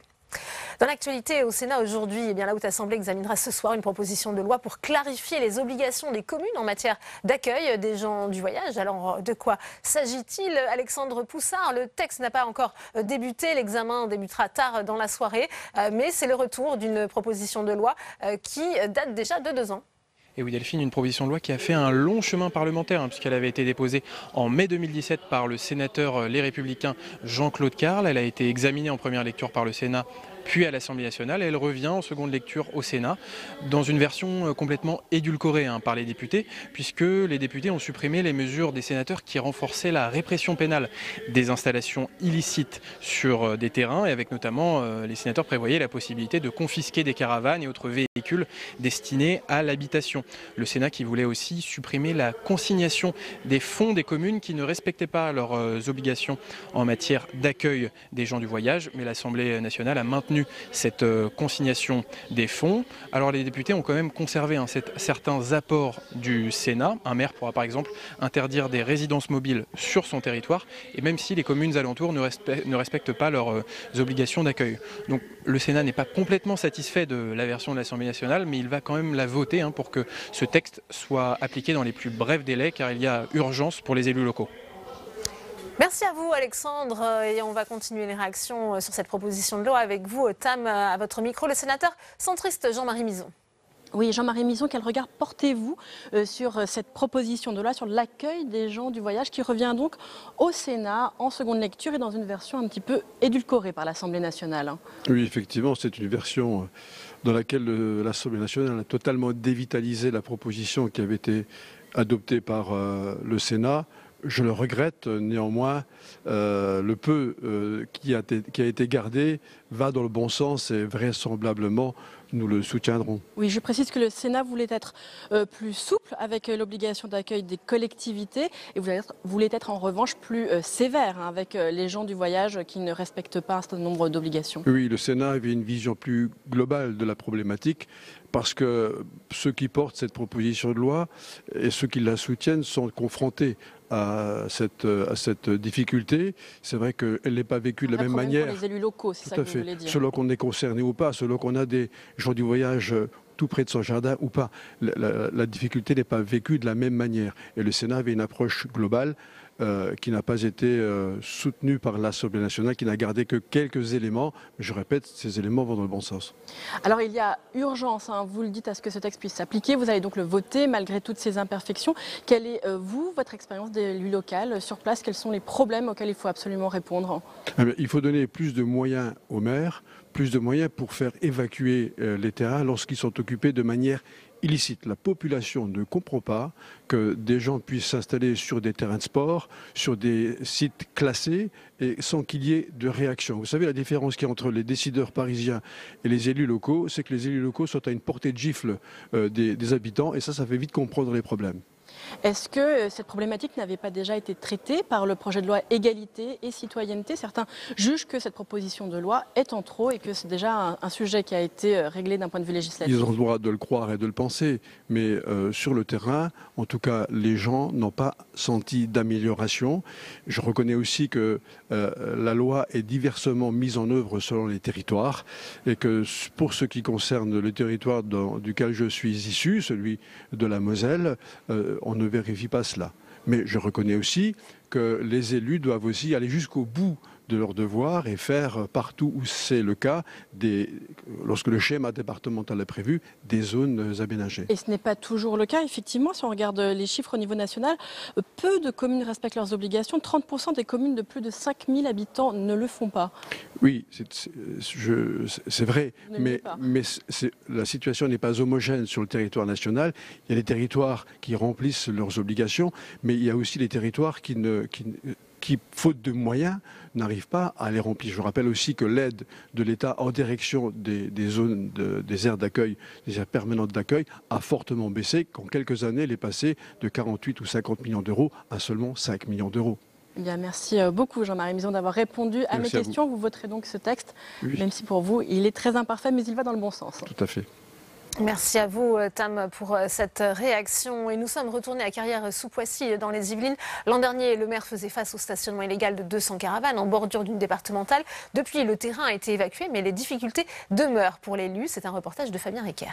Dans l'actualité au Sénat aujourd'hui, la Haute Assemblée examinera ce soir une proposition de loi pour clarifier les obligations des communes en matière d'accueil des gens du voyage. Alors, de quoi s'agit-il, Alexandre Poussard? Le texte n'a pas encore débuté, l'examen débutera tard dans la soirée, mais c'est le retour d'une proposition de loi qui date déjà de 2 ans. Et oui, Delphine, une proposition de loi qui a fait un long chemin parlementaire, puisqu'elle avait été déposée en mai 2017 par le sénateur Les Républicains Jean-Claude Carle. Elle a été examinée en première lecture par le Sénat puis à l'Assemblée nationale. Elle revient en seconde lecture au Sénat dans une version complètement édulcorée par les députés, puisque les députés ont supprimé les mesures des sénateurs qui renforçaient la répression pénale des installations illicites sur des terrains, et avec notamment les sénateurs prévoyaient la possibilité de confisquer des caravanes et autres véhicules destinés à l'habitation. Le Sénat qui voulait aussi supprimer la consignation des fonds des communes qui ne respectaient pas leurs obligations en matière d'accueil des gens du voyage, mais l'Assemblée nationale a maintenu cette consignation des fonds. Alors les députés ont quand même conservé certains apports du Sénat. Un maire pourra par exemple interdire des résidences mobiles sur son territoire, et même si les communes alentours ne respectent pas leurs obligations d'accueil. Donc le Sénat n'est pas complètement satisfait de la version de l'Assemblée nationale, mais il va quand même la voter pour que ce texte soit appliqué dans les plus brefs délais, car il y a urgence pour les élus locaux. Merci à vous Alexandre, et on va continuer les réactions sur cette proposition de loi avec vous, Tam, à votre micro, le sénateur centriste Jean-Marie Mison. Oui, Jean-Marie Mison, quel regard portez-vous sur cette proposition de loi sur l'accueil des gens du voyage qui revient donc au Sénat en seconde lecture et dans une version un petit peu édulcorée par l'Assemblée nationale? Oui, effectivement, c'est une version dans laquelle l'Assemblée nationale a totalement dévitalisé la proposition qui avait été adoptée par le Sénat. Je le regrette, néanmoins, le peu qui a été gardé va dans le bon sens et vraisemblablement nous le soutiendrons. Oui, je précise que le Sénat voulait être plus souple avec l'obligation d'accueil des collectivités et voulait être en revanche plus sévère avec les gens du voyage qui ne respectent pas un certain nombre d'obligations. Oui, le Sénat avait une vision plus globale de la problématique parce que ceux qui portent cette proposition de loi et ceux qui la soutiennent sont confrontés à cette difficulté. C'est vrai qu'elle n'est pas vécue de la même manière. Pour les élus locaux, c'est ça que vous voulez dire. Selon qu'on est concerné ou pas, selon qu'on a des gens du voyage tout près de son jardin ou pas. La difficulté n'est pas vécue de la même manière. Et le Sénat avait une approche globale qui n'a pas été soutenue par l'Assemblée nationale, qui n'a gardé que quelques éléments. Mais je répète, ces éléments vont dans le bon sens. Alors il y a urgence, vous le dites, à ce que ce texte puisse s'appliquer. Vous allez donc le voter malgré toutes ces imperfections. Quelle est, votre expérience d'élu local sur place? Quels sont les problèmes auxquels il faut absolument répondre? Il faut donner plus de moyens aux maires, plus de moyens pour faire évacuer les terrains lorsqu'ils sont occupés de manière illicite. La population ne comprend pas que des gens puissent s'installer sur des terrains de sport, sur des sites classés, et sans qu'il y ait de réaction. Vous savez, la différence qu'il y a entre les décideurs parisiens et les élus locaux, c'est que les élus locaux sont à une portée de gifle des habitants, et ça fait vite comprendre les problèmes. Est-ce que cette problématique n'avait pas déjà été traitée par le projet de loi égalité et citoyenneté? Certains jugent que cette proposition de loi est en trop et que c'est déjà un sujet qui a été réglé d'un point de vue législatif. Ils ont le droit de le croire et de le penser, mais sur le terrain, en tout cas, les gens n'ont pas senti d'amélioration. Je reconnais aussi que la loi est diversement mise en œuvre selon les territoires et que pour ce qui concerne le territoire duquel je suis issu, celui de la Moselle, on ne vérifie pas cela. Mais je reconnais aussi que les élus doivent aussi aller jusqu'au bout de leurs devoirs et faire partout où c'est le cas, lorsque le schéma départemental est prévu, des zones aménagées. Et ce n'est pas toujours le cas, effectivement. Si on regarde les chiffres au niveau national, peu de communes respectent leurs obligations. 30% des communes de plus de 5000 habitants ne le font pas. Oui, c'est vrai, mais la situation n'est pas homogène sur le territoire national. Il y a des territoires qui remplissent leurs obligations, mais il y a aussi des territoires qui, faute de moyens, n'arrivent pas à les remplir. Je rappelle aussi que l'aide de l'État en direction des zones, des aires d'accueil, des aires permanentes d'accueil, a fortement baissé. Qu'en quelques années, elle est passée de 48 ou 50 millions d'euros à seulement 5 millions d'euros. Bien, merci beaucoup Jean-Marie Mison d'avoir répondu à mes questions. Vous voterez donc ce texte, même si pour vous, il est très imparfait, mais il va dans le bon sens. Tout à fait. Merci à vous, Tam, pour cette réaction. Et nous sommes retournés à Carrières-sous-Poissy, dans les Yvelines. L'an dernier, le maire faisait face au stationnement illégal de 200 caravanes en bordure d'une départementale. Depuis, le terrain a été évacué, mais les difficultés demeurent pour l'élu. C'est un reportage de Fabien Riquer.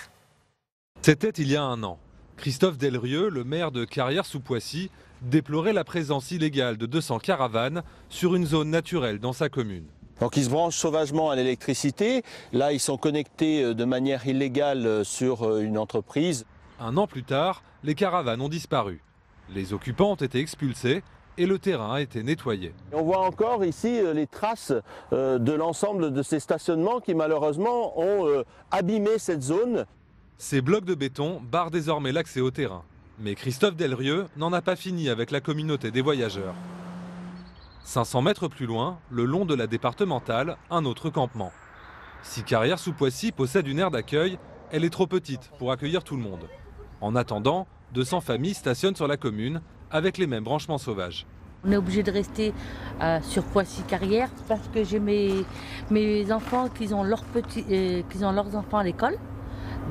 C'était il y a un an. Christophe Delrieux, le maire de Carrières-sous-Poissy, déplorait la présence illégale de 200 caravanes sur une zone naturelle dans sa commune. Donc ils se branchent sauvagement à l'électricité. Là, ils sont connectés de manière illégale sur une entreprise. Un an plus tard, les caravanes ont disparu. Les occupants ont été expulsés et le terrain a été nettoyé. On voit encore ici les traces de l'ensemble de ces stationnements qui malheureusement ont abîmé cette zone. Ces blocs de béton barrent désormais l'accès au terrain. Mais Christophe Delrieux n'en a pas fini avec la communauté des voyageurs. 500 mètres plus loin, le long de la départementale, un autre campement. Si Carrières-sous-Poissy possède une aire d'accueil, elle est trop petite pour accueillir tout le monde. En attendant, 200 familles stationnent sur la commune avec les mêmes branchements sauvages. On est obligé de rester sur Poissy-Carrières parce que j'ai mes enfants qui ont leurs enfants à l'école.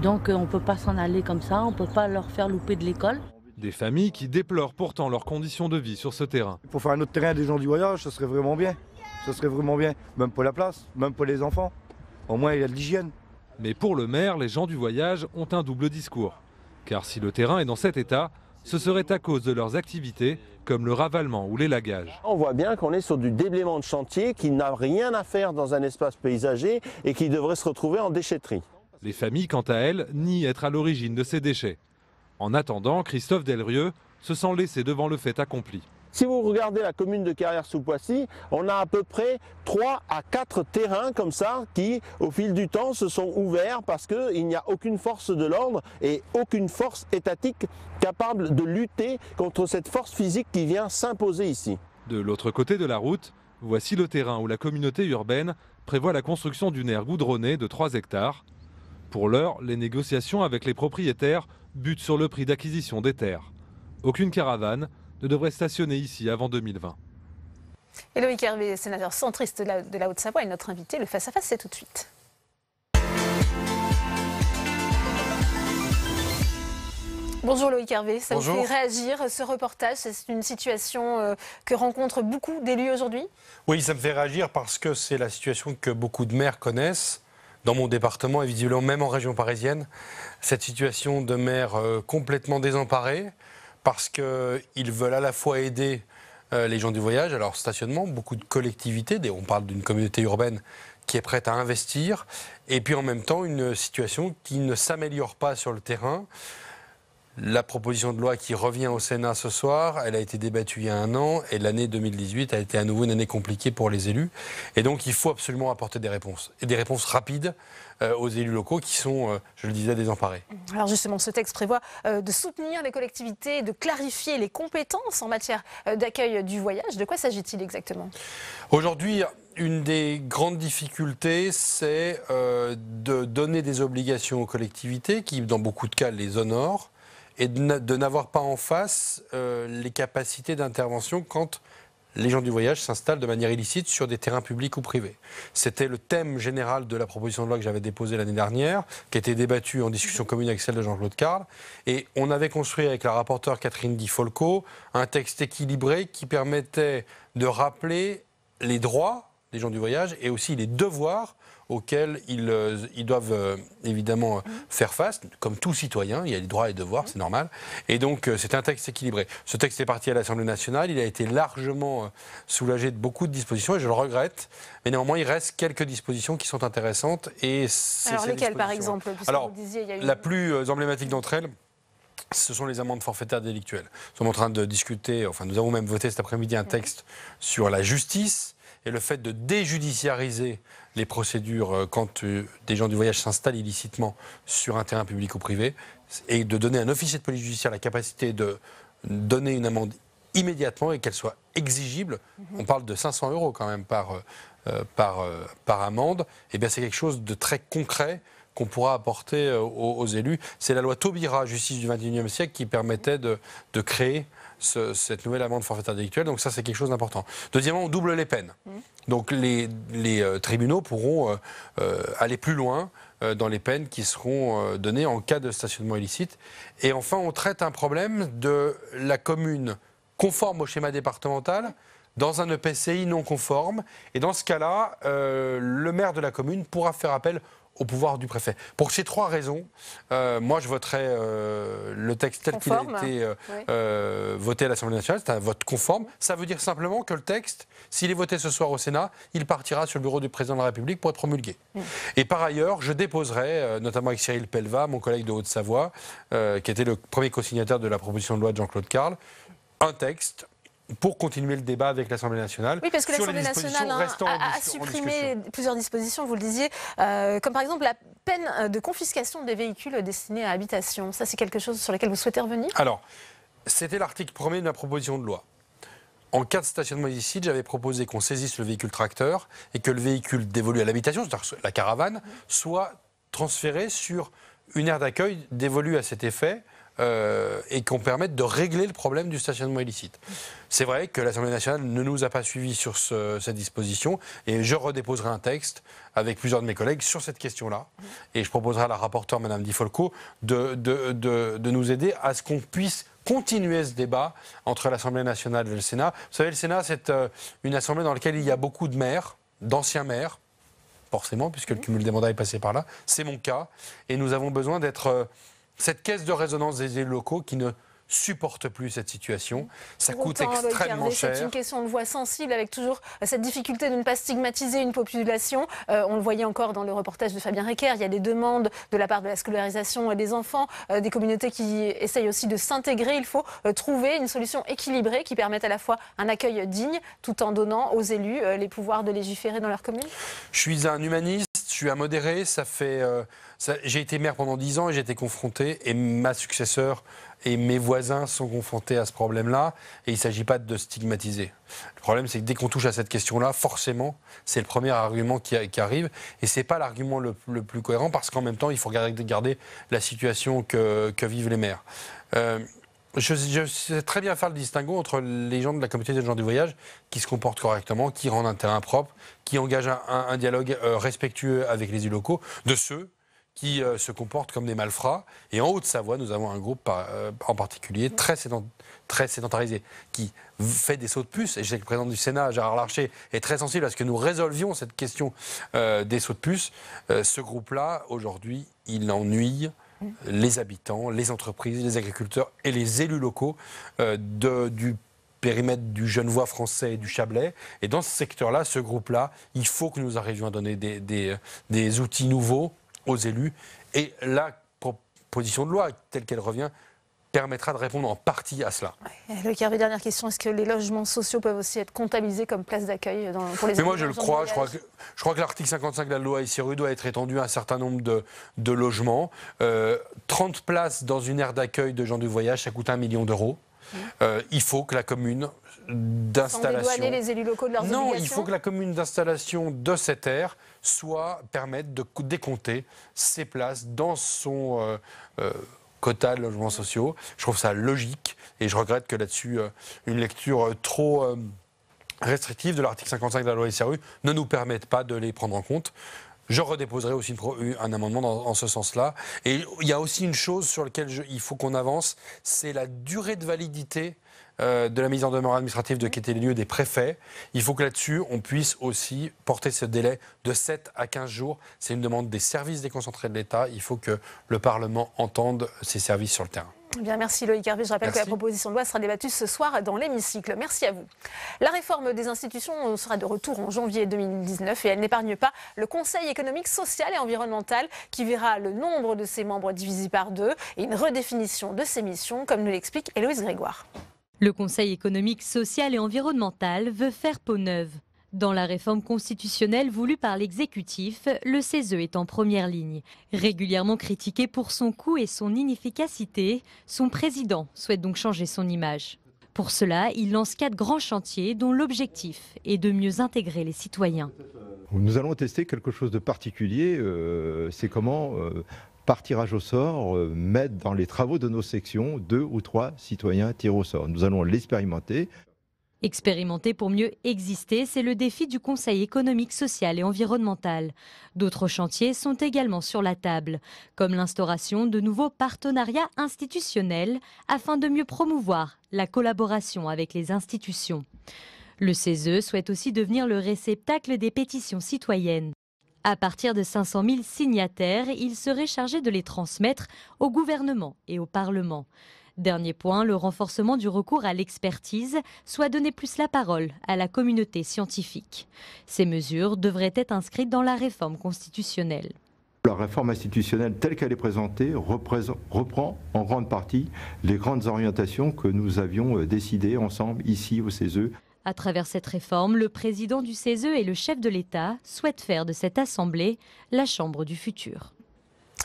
Donc on ne peut pas s'en aller comme ça, on ne peut pas leur faire louper de l'école. Des familles qui déplorent pourtant leurs conditions de vie sur ce terrain. Pour faire un autre terrain des gens du voyage, ce serait vraiment bien. Ce serait vraiment bien, même pour la place, même pour les enfants. Au moins il y a de l'hygiène. Mais pour le maire, les gens du voyage ont un double discours. Car si le terrain est dans cet état, ce serait à cause de leurs activités, comme le ravalement ou l'élagage. On voit bien qu'on est sur du déblaiement de chantier qui n'a rien à faire dans un espace paysager et qui devrait se retrouver en déchetterie. Les familles, quant à elles, nient être à l'origine de ces déchets. En attendant, Christophe Delrieux se sent laissé devant le fait accompli. Si vous regardez la commune de Carrières-sous-Poissy, on a à peu près 3 à 4 terrains comme ça qui, au fil du temps, se sont ouverts parce qu'il n'y a aucune force de l'ordre et aucune force étatique capable de lutter contre cette force physique qui vient s'imposer ici. De l'autre côté de la route, voici le terrain où la communauté urbaine prévoit la construction d'une aire goudronnée de 3 hectares. Pour l'heure, les négociations avec les propriétaires butent sur le prix d'acquisition des terres. Aucune caravane ne devrait stationner ici avant 2020. Et Loïc Hervé, sénateur centriste de la Haute-Savoie, est notre invité. Le face-à-face, c'est tout de suite. Bonjour Loïc Hervé, ça Bonjour. vous fait réagir ce reportage? C'est une situation que rencontrent beaucoup d'élus aujourd'hui? Oui, ça me fait réagir parce que c'est la situation que beaucoup de maires connaissent. Dans mon département et visiblement même en région parisienne, cette situation de maires complètement désemparés parce qu'ils veulent à la fois aider les gens du voyage à leur stationnement, beaucoup de collectivités, on parle d'une communauté urbaine qui est prête à investir, et puis en même temps une situation qui ne s'améliore pas sur le terrain. La proposition de loi qui revient au Sénat ce soir, elle a été débattue il y a 1 an et l'année 2018 a été à nouveau une année compliquée pour les élus. Et donc il faut absolument apporter des réponses, et des réponses rapides aux élus locaux qui sont, je le disais, désemparés. Alors justement, ce texte prévoit de soutenir les collectivités, de clarifier les compétences en matière d'accueil du voyage. De quoi s'agit-il exactement? Aujourd'hui, une des grandes difficultés, c'est de donner des obligations aux collectivités qui, dans beaucoup de cas, les honorent, et de n'avoir pas en face les capacités d'intervention quand les gens du voyage s'installent de manière illicite sur des terrains publics ou privés. C'était le thème général de la proposition de loi que j'avais déposée l'année dernière, qui a été débattue en discussion commune avec celle de Jean-Claude Carle. Et on avait construit avec la rapporteure Catherine Di Folco un texte équilibré qui permettait de rappeler les droits des gens du voyage et aussi les devoirs auxquels ils doivent évidemment faire face, comme tout citoyen, il y a des droits et des devoirs, c'est normal. Et donc c'est un texte équilibré. Ce texte est parti à l'Assemblée nationale, il a été largement soulagé de beaucoup de dispositions, et je le regrette, mais néanmoins il reste quelques dispositions qui sont intéressantes. Et alors lesquelles par exemple? Alors, vous disiez, il y a une... la plus emblématique d'entre elles, ce sont les amendes forfaitaires délictuelles. Nous sommes en train de discuter, enfin nous avons même voté cet après-midi un texte sur la justice, et le fait de déjudiciariser les procédures quand des gens du voyage s'installent illicitement sur un terrain public ou privé, et de donner à un officier de police judiciaire la capacité de donner une amende immédiatement et qu'elle soit exigible. On parle de 500 € quand même par amende. Et bien c'est quelque chose de très concret qu'on pourra apporter aux élus. C'est la loi Taubira, justice du XXIe siècle, qui permettait de créer cette nouvelle amende forfaitaire délictuelle. Donc ça, c'est quelque chose d'important. Deuxièmement, on double les peines. Donc les tribunaux pourront aller plus loin dans les peines qui seront données en cas de stationnement illicite. Et enfin, on traite un problème de la commune conforme au schéma départemental dans un EPCI non conforme. Et dans ce cas-là, le maire de la commune pourra faire appel au pouvoir du préfet. Pour ces 3 raisons, moi je voterai le texte tel qu'il a été voté à l'Assemblée nationale. C'est un vote conforme. Ça veut dire simplement que le texte, s'il est voté ce soir au Sénat, il partira sur le bureau du président de la République pour être promulgué. Et par ailleurs, je déposerai, notamment avec Cyril Pellevat, mon collègue de Haute-Savoie, qui était le premier co-signataire de la proposition de loi de Jean-Claude Carle, un texte pour continuer le débat avec l'Assemblée nationale. Oui, parce que l'Assemblée nationale a supprimé plusieurs dispositions, vous le disiez, comme par exemple la peine de confiscation des véhicules destinés à habitation. Ça, c'est quelque chose sur lequel vous souhaitez revenir? Alors, c'était l'article 1er de la proposition de loi. En cas de stationnement illicite, j'avais proposé qu'on saisisse le véhicule tracteur et que le véhicule dévolu à l'habitation, c'est-à-dire la caravane, soit transféré sur une aire d'accueil dévolue à cet effet et qu'on permette de régler le problème du stationnement illicite. C'est vrai que l'Assemblée nationale ne nous a pas suivis sur cette disposition et je redéposerai un texte avec plusieurs de mes collègues sur cette question-là. Et je proposerai à la rapporteure, Mme Di Folco, de nous aider à ce qu'on puisse continuer ce débat entre l'Assemblée nationale et le Sénat. Vous savez, le Sénat, c'est une assemblée dans laquelle il y a beaucoup de maires, d'anciens maires, forcément, puisque le cumul des mandats est passé par là. C'est mon cas. Et nous avons besoin d'être cette caisse de résonance des élus locaux qui ne supporte plus cette situation. Ça coûte extrêmement cher. C'est une question, on le voit, sensible, avec toujours cette difficulté de ne pas stigmatiser une population. On le voyait encore dans le reportage de Fabien Recker. Il y a des demandes de la part de la scolarisation des enfants, des communautés qui essayent aussi de s'intégrer. Il faut trouver une solution équilibrée qui permette à la fois un accueil digne, tout en donnant aux élus les pouvoirs de légiférer dans leur commune. Je suis un humaniste, je suis un modéré. J'ai été maire pendant 10 ans et j'ai été confronté, et ma successeur et mes voisins sont confrontés à ce problème-là, et il ne s'agit pas de stigmatiser. Le problème, c'est que dès qu'on touche à cette question-là, forcément, c'est le premier argument qui arrive, et ce n'est pas l'argument le plus cohérent, parce qu'en même temps, il faut garder la situation que vivent les maires. Je sais très bien faire le distinguo entre les gens de la communauté des gens du voyage qui se comportent correctement, qui rendent un terrain propre, qui engagent un dialogue respectueux avec les élus locaux, de ceux qui se comportent comme des malfrats. Et en Haute-Savoie, nous avons un groupe en particulier très sédentarisé, qui fait des sauts de puce. Et je sais que le président du Sénat, Gérard Larcher, est très sensible à ce que nous résolvions cette question des sauts de puce. Ce groupe-là, aujourd'hui, il ennuie les habitants, les entreprises, les agriculteurs et les élus locaux du périmètre du Genevois français et du Chablais. Et dans ce secteur-là, ce groupe-là, il faut que nous arrivions à donner des outils nouveaux aux élus, et la proposition de loi telle qu'elle revient permettra de répondre en partie à cela. Loïc Hervé, dernière question, est-ce que les logements sociaux peuvent aussi être comptabilisés comme place d'accueil pour les... Mais moi je le crois, je crois que l'article 55 de la loi SRU doit être étendu à un certain nombre de logements. 30 places dans une aire d'accueil de gens du voyage, ça coûte 1 million d'euros. Il faut que la commune d'installation... Sans dédouaner les élus locaux de leurs obligations. Non, il faut que la commune d'installation de cette aire permette de décompter ces places dans son quota de logements sociaux. Je trouve ça logique, et je regrette que là-dessus, une lecture trop restrictive de l'article 55 de la loi SRU ne nous permette pas de les prendre en compte. Je redéposerai aussi un amendement en ce sens-là. Et il y a aussi une chose sur laquelle il faut qu'on avance, c'est la durée de validité de la mise en demeure administrative de quitter les lieux des préfets. Il faut que là-dessus, on puisse aussi porter ce délai de 7 à 15 jours. C'est une demande des services déconcentrés de l'État. Il faut que le Parlement entende ces services sur le terrain. Bien, merci Loïc Hervé. Je rappelle que la proposition de loi sera débattue ce soir dans l'hémicycle. Merci à vous. La réforme des institutions sera de retour en janvier 2019 et elle n'épargne pas le Conseil économique, social et environnemental qui verra le nombre de ses membres divisé par 2 et une redéfinition de ses missions, comme nous l'explique Héloïse Grégoire. Le Conseil économique, social et environnemental veut faire peau neuve. Dans la réforme constitutionnelle voulue par l'exécutif, le CESE est en première ligne. Régulièrement critiqué pour son coût et son inefficacité, son président souhaite donc changer son image. Pour cela, il lance 4 grands chantiers dont l'objectif est de mieux intégrer les citoyens. Nous allons tester quelque chose de particulier, c'est comment, par tirage au sort, mettre dans les travaux de nos sections 2 ou 3 citoyens tirés au sort. Nous allons l'expérimenter. Expérimenter pour mieux exister, c'est le défi du Conseil économique, social et environnemental. D'autres chantiers sont également sur la table, comme l'instauration de nouveaux partenariats institutionnels afin de mieux promouvoir la collaboration avec les institutions. Le CESE souhaite aussi devenir le réceptacle des pétitions citoyennes. À partir de 500 000 signataires, il serait chargé de les transmettre au gouvernement et au Parlement. Dernier point, le renforcement du recours à l'expertise, soit donner plus la parole à la communauté scientifique. Ces mesures devraient être inscrites dans la réforme constitutionnelle. La réforme institutionnelle telle qu'elle est présentée reprend en grande partie les grandes orientations que nous avions décidées ensemble ici au CESE. À travers cette réforme, le président du CESE et le chef de l'État souhaitent faire de cette assemblée la chambre du futur.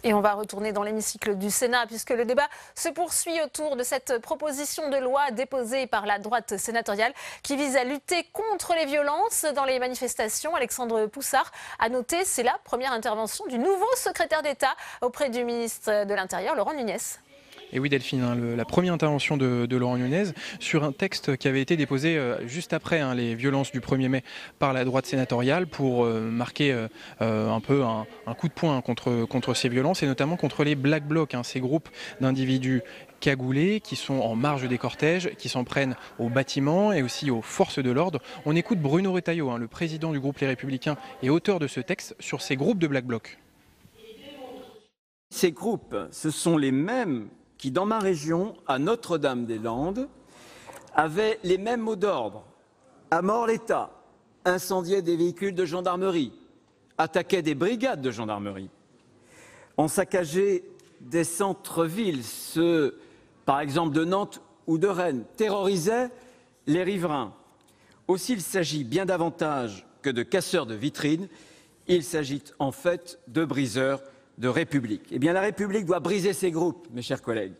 Et on va retourner dans l'hémicycle du Sénat puisque le débat se poursuit autour de cette proposition de loi déposée par la droite sénatoriale qui vise à lutter contre les violences dans les manifestations. Alexandre Poussard a noté, c'est la première intervention du nouveau secrétaire d'État auprès du ministre de l'Intérieur, Laurent Nunez. Et oui Delphine, la première intervention de Laurent Nunez sur un texte qui avait été déposé juste après les violences du 1er mai par la droite sénatoriale pour marquer un peu un coup de poing contre ces violences et notamment contre les Black Blocs, ces groupes d'individus cagoulés qui sont en marge des cortèges, qui s'en prennent aux bâtiments et aussi aux forces de l'ordre. On écoute Bruno Retailleau, le président du groupe Les Républicains et auteur de ce texte, sur ces groupes de Black Blocs. Ces groupes, ce sont les mêmes qui, dans ma région, à Notre-Dame-des-Landes, avaient les mêmes mots d'ordre. À mort l'État, incendiaient des véhicules de gendarmerie, attaquaient des brigades de gendarmerie, ont saccagé des centres-villes, ceux, par exemple, de Nantes ou de Rennes, terrorisaient les riverains. Aussi, il s'agit bien davantage que de casseurs de vitrines, il s'agit en fait de briseurs de République. Eh bien, la République doit briser ces groupes, mes chers collègues.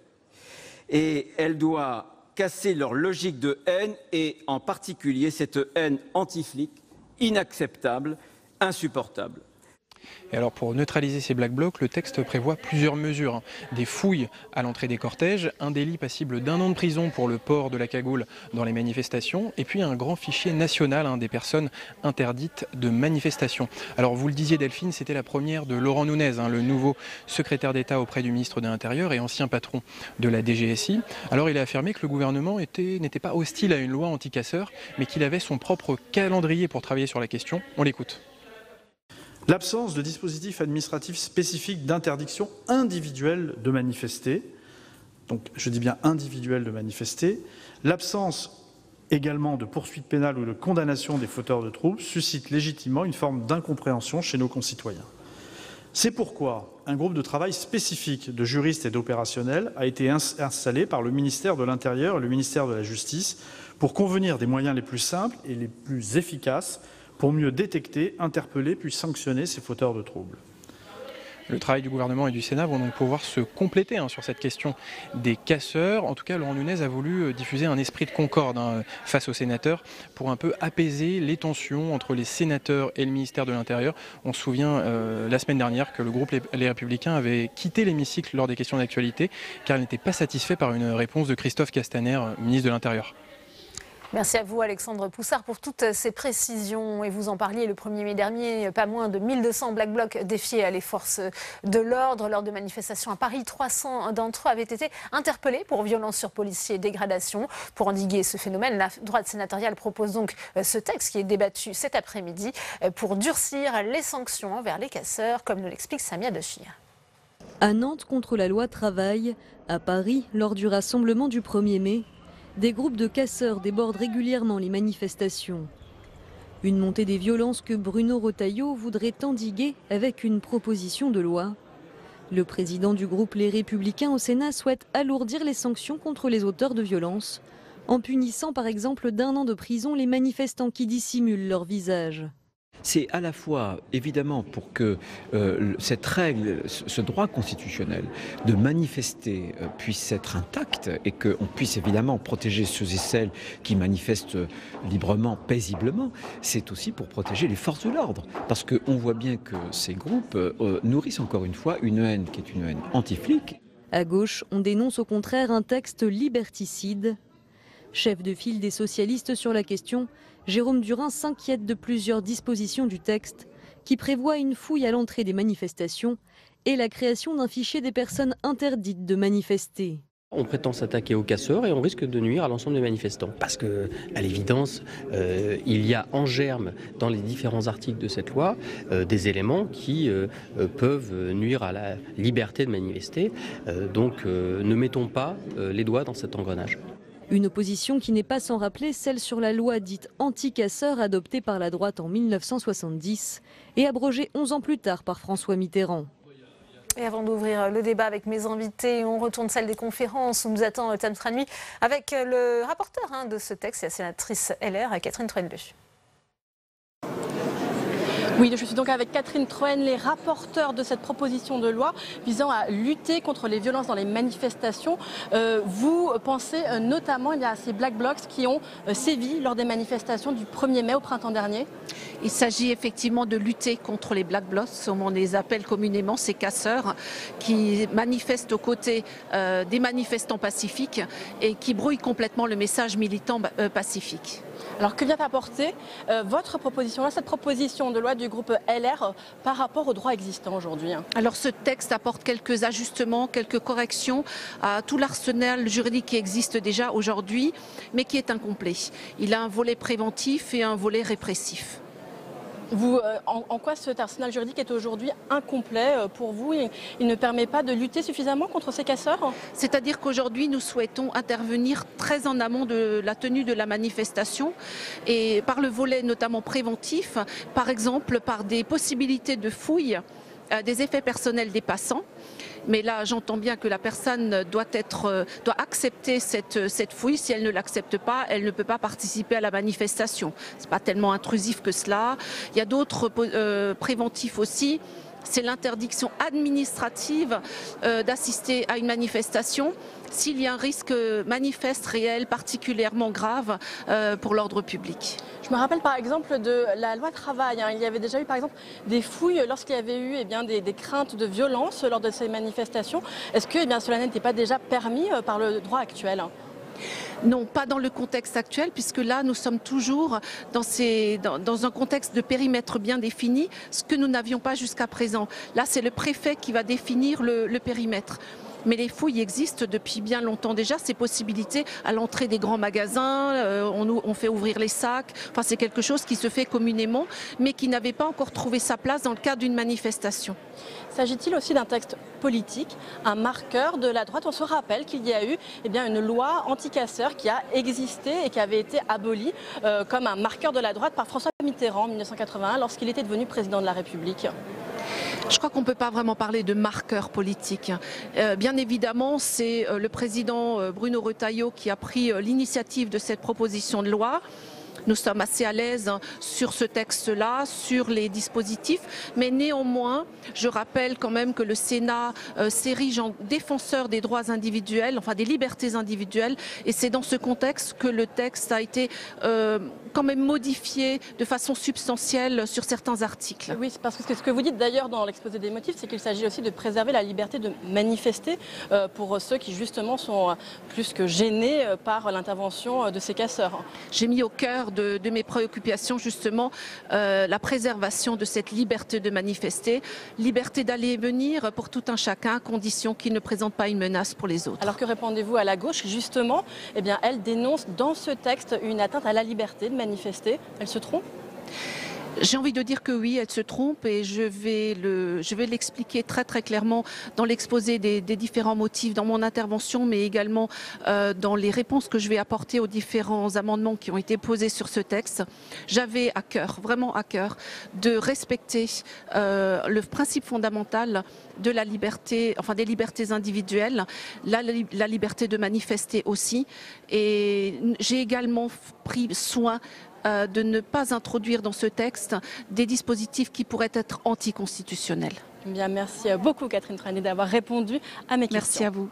Et elle doit casser leur logique de haine et en particulier cette haine anti-flic, inacceptable, insupportable. Et alors pour neutraliser ces Black Blocs, le texte prévoit plusieurs mesures. Des fouilles à l'entrée des cortèges, un délit passible d'1 an de prison pour le port de la cagoule dans les manifestations et puis un grand fichier national des personnes interdites de manifestation. Alors vous le disiez Delphine, c'était la première de Laurent Nunez, le nouveau secrétaire d'État auprès du ministre de l'Intérieur et ancien patron de la DGSI. Alors il a affirmé que le gouvernement n'était pas hostile à une loi anti-casseurs, mais qu'il avait son propre calendrier pour travailler sur la question. On l'écoute. L'absence de dispositif administratif spécifique d'interdiction individuelle de manifester, donc je dis bien individuelle de manifester, l'absence également de poursuites pénales ou de condamnation des fauteurs de troubles suscite légitimement une forme d'incompréhension chez nos concitoyens. C'est pourquoi un groupe de travail spécifique de juristes et d'opérationnels a été installé par le ministère de l'Intérieur et le ministère de la Justice pour convenir des moyens les plus simples et les plus efficaces pour mieux détecter, interpeller puis sanctionner ces fauteurs de troubles. Le travail du gouvernement et du Sénat vont donc pouvoir se compléter sur cette question des casseurs. En tout cas, Laurent Nunez a voulu diffuser un esprit de concorde face aux sénateurs pour un peu apaiser les tensions entre les sénateurs et le ministère de l'Intérieur. On se souvient la semaine dernière que le groupe Les Républicains avait quitté l'hémicycle lors des questions d'actualité car il n'était pas satisfait par une réponse de Christophe Castaner, ministre de l'Intérieur. Merci à vous Alexandre Poussard pour toutes ces précisions. Et vous en parliez le 1er mai dernier, pas moins de 1200 Black Blocs défiaient les forces de l'ordre lors de manifestations à Paris. 300 d'entre eux avaient été interpellés pour violences sur policiers et dégradation. Pour endiguer ce phénomène, la droite sénatoriale propose donc ce texte qui est débattu cet après-midi pour durcir les sanctions envers les casseurs, comme nous l'explique Samia Dechir. À Nantes contre la loi travail, à Paris lors du rassemblement du 1er mai, des groupes de casseurs débordent régulièrement les manifestations. Une montée des violences que Bruno Retailleau voudrait endiguer avec une proposition de loi. Le président du groupe Les Républicains au Sénat souhaite alourdir les sanctions contre les auteurs de violences, en punissant par exemple d'1 an de prison les manifestants qui dissimulent leur visage. C'est à la fois, évidemment, pour que cette règle, ce droit constitutionnel de manifester puisse être intact et qu'on puisse évidemment protéger ceux et celles qui manifestent librement, paisiblement. C'est aussi pour protéger les forces de l'ordre. Parce qu'on voit bien que ces groupes nourrissent encore une fois une haine qui est une haine anti-flic. À gauche, on dénonce au contraire un texte liberticide. Chef de file des socialistes sur la question, Jérôme Durain s'inquiète de plusieurs dispositions du texte qui prévoient une fouille à l'entrée des manifestations et la création d'un fichier des personnes interdites de manifester. On prétend s'attaquer aux casseurs et on risque de nuire à l'ensemble des manifestants. Parce que, à l'évidence, il y a en germe dans les différents articles de cette loi des éléments qui peuvent nuire à la liberté de manifester. Donc ne mettons pas les doigts dans cet engrenage. Une opposition qui n'est pas sans rappeler celle sur la loi dite anti-casseurs adoptée par la droite en 1970 et abrogée 11 ans plus tard par François Mitterrand. Et avant d'ouvrir le débat avec mes invités, on retourne salle des conférences où nous attend Tam Tranui avec le rapporteur de ce texte, la sénatrice LR, Catherine Troendle. Oui, je suis donc avec Catherine Troendle, les rapporteurs de cette proposition de loi visant à lutter contre les violences dans les manifestations. Vous pensez notamment à ces Black Blocs qui ont sévi lors des manifestations du 1er mai au printemps dernier? Il s'agit effectivement de lutter contre les Black Blocs, comme on les appelle communément, ces casseurs qui manifestent aux côtés des manifestants pacifiques et qui brouillent complètement le message militant pacifique. Alors que vient apporter votre proposition, cette proposition de loi du groupe LR par rapport aux droits existants aujourd'hui? Alors ce texte apporte quelques ajustements, quelques corrections à tout l'arsenal juridique qui existe déjà aujourd'hui, mais qui est incomplet. Il a un volet préventif et un volet répressif. Vous, en quoi cet arsenal juridique est aujourd'hui incomplet pour vous? Il ne permet pas de lutter suffisamment contre ces casseurs? C'est-à-dire qu'aujourd'hui, nous souhaitons intervenir très en amont de la tenue de la manifestation et par le volet notamment préventif, par exemple par des possibilités de fouille des effets personnels des passants. Mais là, j'entends bien que la personne doit accepter cette fouille. Si elle ne l'accepte pas, elle ne peut pas participer à la manifestation. Ce n'est pas tellement intrusif que cela. Il y a d'autres préventifs aussi. C'est l'interdiction administrative d'assister à une manifestation s'il y a un risque manifeste, réel, particulièrement grave pour l'ordre public. Je me rappelle par exemple de la loi travail. Il y avait déjà eu par exemple des fouilles lorsqu'il y avait eu des craintes de violence lors de ces manifestations. Est-ce que cela n'était pas déjà permis par le droit actuel? Non, pas dans le contexte actuel, puisque là, nous sommes toujours dans un contexte de périmètre bien défini, ce que nous n'avions pas jusqu'à présent. Là, c'est le préfet qui va définir le périmètre. Mais les fouilles existent depuis bien longtemps déjà, ces possibilités à l'entrée des grands magasins, on fait ouvrir les sacs, enfin c'est quelque chose qui se fait communément, mais qui n'avait pas encore trouvé sa place dans le cadre d'une manifestation. S'agit-il aussi d'un texte politique, un marqueur de la droite? On se rappelle qu'il y a eu une loi anti-casseurs qui a existé et qui avait été abolie comme un marqueur de la droite par François Mitterrand en 1981 lorsqu'il était devenu président de la République. Je crois qu'on ne peut pas vraiment parler de marqueur politique. Bien évidemment, c'est le président Bruno Retailleau qui a pris l'initiative de cette proposition de loi. Nous sommes assez à l'aise sur ce texte-là, sur les dispositifs, mais néanmoins, je rappelle quand même que le Sénat s'érige en défenseur des droits individuels, enfin des libertés individuelles, et c'est dans ce contexte que le texte a été quand même modifié de façon substantielle sur certains articles. Oui, parce que ce que vous dites d'ailleurs dans l'exposé des motifs, c'est qu'il s'agit aussi de préserver la liberté de manifester pour ceux qui justement sont plus que gênés par l'intervention de ces casseurs. J'ai mis au cœur de mes préoccupations justement la préservation de cette liberté de manifester, liberté d'aller et venir pour tout un chacun, à condition qu'il ne présente pas une menace pour les autres. Alors que répondez-vous à la gauche? Justement, elle dénonce dans ce texte une atteinte à la liberté de manifester. Elle se trompe? J'ai envie de dire que oui, elle se trompe et je vais l'expliquer très très clairement dans l'exposé des différents motifs, dans mon intervention, mais également dans les réponses que je vais apporter aux différents amendements qui ont été posés sur ce texte. J'avais à cœur, vraiment à cœur, de respecter le principe fondamental de la liberté, enfin des libertés individuelles, la liberté de manifester aussi. Et j'ai également pris soin de ne pas introduire dans ce texte des dispositifs qui pourraient être anticonstitutionnels. Bien, merci beaucoup Catherine Troendle d'avoir répondu à mes questions. Merci à vous.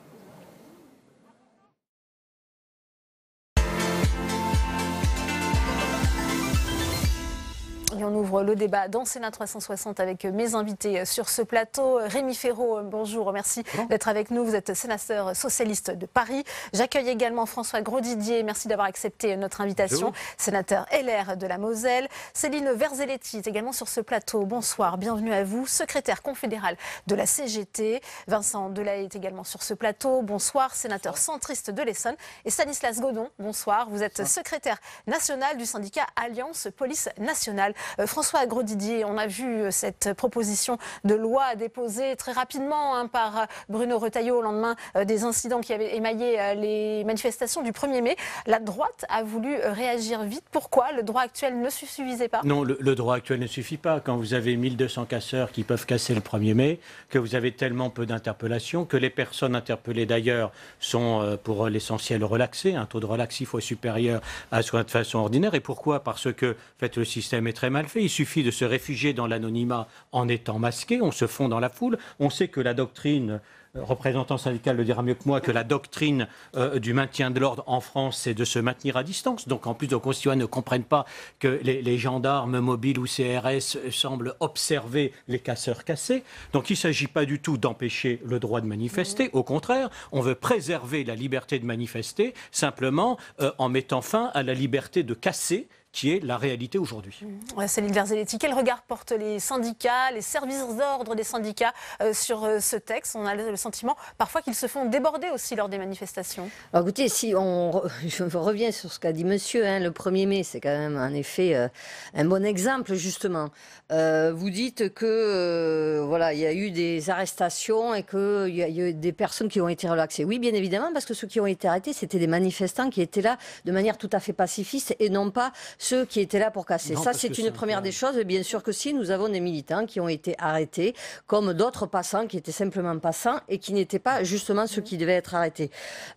Et on ouvre le débat dans Sénat 360 avec mes invités sur ce plateau. Rémi Féraud, bonjour, merci d'être avec nous. Vous êtes sénateur socialiste de Paris. J'accueille également François Grosdidier, merci d'avoir accepté notre invitation. Sénateur LR de la Moselle. Céline Verzelletti est également sur ce plateau. Bonsoir, bienvenue à vous. Secrétaire confédéral de la CGT. Vincent Delahaye est également sur ce plateau. Bonsoir, sénateur centriste de l'Essonne. Et Stanislas Godon, bonsoir. Vous êtes secrétaire national du syndicat Alliance Police Nationale. François François Grosdidier, on a vu cette proposition de loi déposée très rapidement par Bruno Retailleau au lendemain des incidents qui avaient émaillé les manifestations du 1er mai. La droite a voulu réagir vite. Pourquoi? Le droit actuel ne suffisait pas? Non, le droit actuel ne suffit pas. Quand vous avez 1200 casseurs qui peuvent casser le 1er mai, que vous avez tellement peu d'interpellations, que les personnes interpellées d'ailleurs sont pour l'essentiel relaxées, un taux de relax 6 fois supérieur à ce qu'on a de façon ordinaire. Et pourquoi? Parce que en fait, le système est très mal fait. Il suffit de se réfugier dans l'anonymat en étant masqué. On se fond dans la foule. On sait que la doctrine, représentant syndical le dira mieux que moi, que la doctrine du maintien de l'ordre en France, c'est de se maintenir à distance. Donc en plus, nos concitoyens ne comprennent pas que les gendarmes mobiles ou CRS semblent observer les casseurs cassés. Donc il ne s'agit pas du tout d'empêcher le droit de manifester. Au contraire, on veut préserver la liberté de manifester, simplement en mettant fin à la liberté de casser, qui est la réalité aujourd'hui. Céline Verzelletti, quel regard portent les syndicats, les services d'ordre des syndicats sur ce texte? On a le sentiment parfois qu'ils se font déborder aussi lors des manifestations. Alors, écoutez, si je reviens sur ce qu'a dit monsieur, le 1er mai, c'est quand même en effet un bon exemple justement. Vous dites que voilà, il y a eu des arrestations et qu'il y a eu des personnes qui ont été relaxées. Oui, bien évidemment, parce que ceux qui ont été arrêtés, c'était des manifestants qui étaient là de manière tout à fait pacifiste et non pas ceux qui étaient là pour casser. Non, ça, c'est une première des choses. Et bien sûr que si, nous avons des militants qui ont été arrêtés, comme d'autres passants qui étaient simplement passants et qui n'étaient pas justement ceux qui devaient être arrêtés.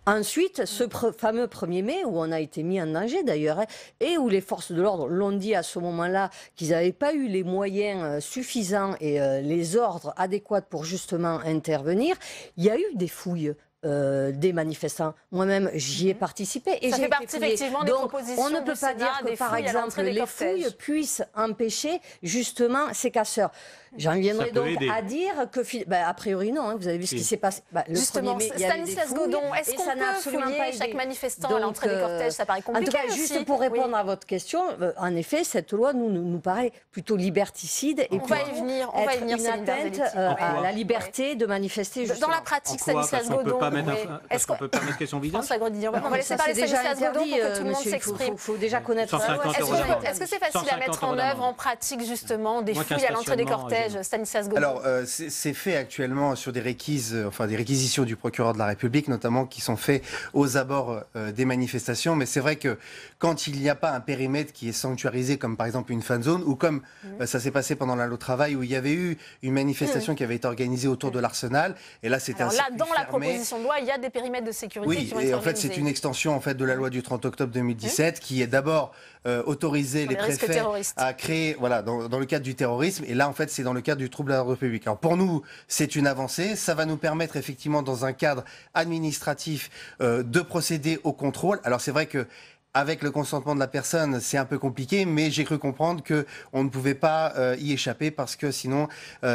Ensuite, ce fameux 1er mai, où on a été mis en danger d'ailleurs, et où les forces de l'ordre l'ont dit à ce moment-là qu'ils n'avaient pas eu les moyens suffisants et les ordres adéquats pour justement intervenir, il y a eu des fouilles. Des manifestants. Moi-même, j'y ai participé. Et ça fait partie effectivement des propositions. On ne peut pas dire que, par exemple, les fouilles puissent empêcher justement ces casseurs. J'en viendrai donc à dire que, a priori non, vous avez vu ce qui s'est passé. Le justement, 1er mai, il y avait des Stanislas Godon, est-ce qu'on peut fouiller chaque manifestant à l'entrée des cortèges? Ça paraît compliqué. En tout cas, juste pour répondre à votre question, en effet, cette loi nous paraît plutôt liberticide et on va y venir, une atteinte à la liberté de manifester. Dans la pratique, Stanislas Godon, est-ce qu'on peut pas mettre question vidante? On va laisser parler Stanislas Godon pour que tout le monde s'exprime. Il faut déjà connaître ça. Est-ce que c'est facile à mettre en œuvre en pratique justement des fouilles à l'entrée des cortèges? Stanislas Godon. Alors, c'est fait actuellement sur des réquisitions du procureur de la République, notamment qui sont faits aux abords des manifestations. Mais c'est vrai que quand il n'y a pas un périmètre qui est sanctuarisé, comme par exemple une fan zone, ou comme ça s'est passé pendant la loi travail, où il y avait eu une manifestation qui avait été organisée autour de l'Arsenal, et là c'était un circuit fermé. Dans la proposition de loi, il y a des périmètres de sécurité qui vont être organisés. Oui, et en fait c'est une extension de la loi du 30 octobre 2017 qui est d'abord autoriser les préfets à créer, dans le cadre du terrorisme, et là en fait c'est dans le cadre du trouble à l'ordre public. Alors pour nous, c'est une avancée, ça va nous permettre effectivement dans un cadre administratif de procéder au contrôle. Alors c'est vrai que avec le consentement de la personne, c'est un peu compliqué, mais j'ai cru comprendre qu'on ne pouvait pas y échapper parce que sinon,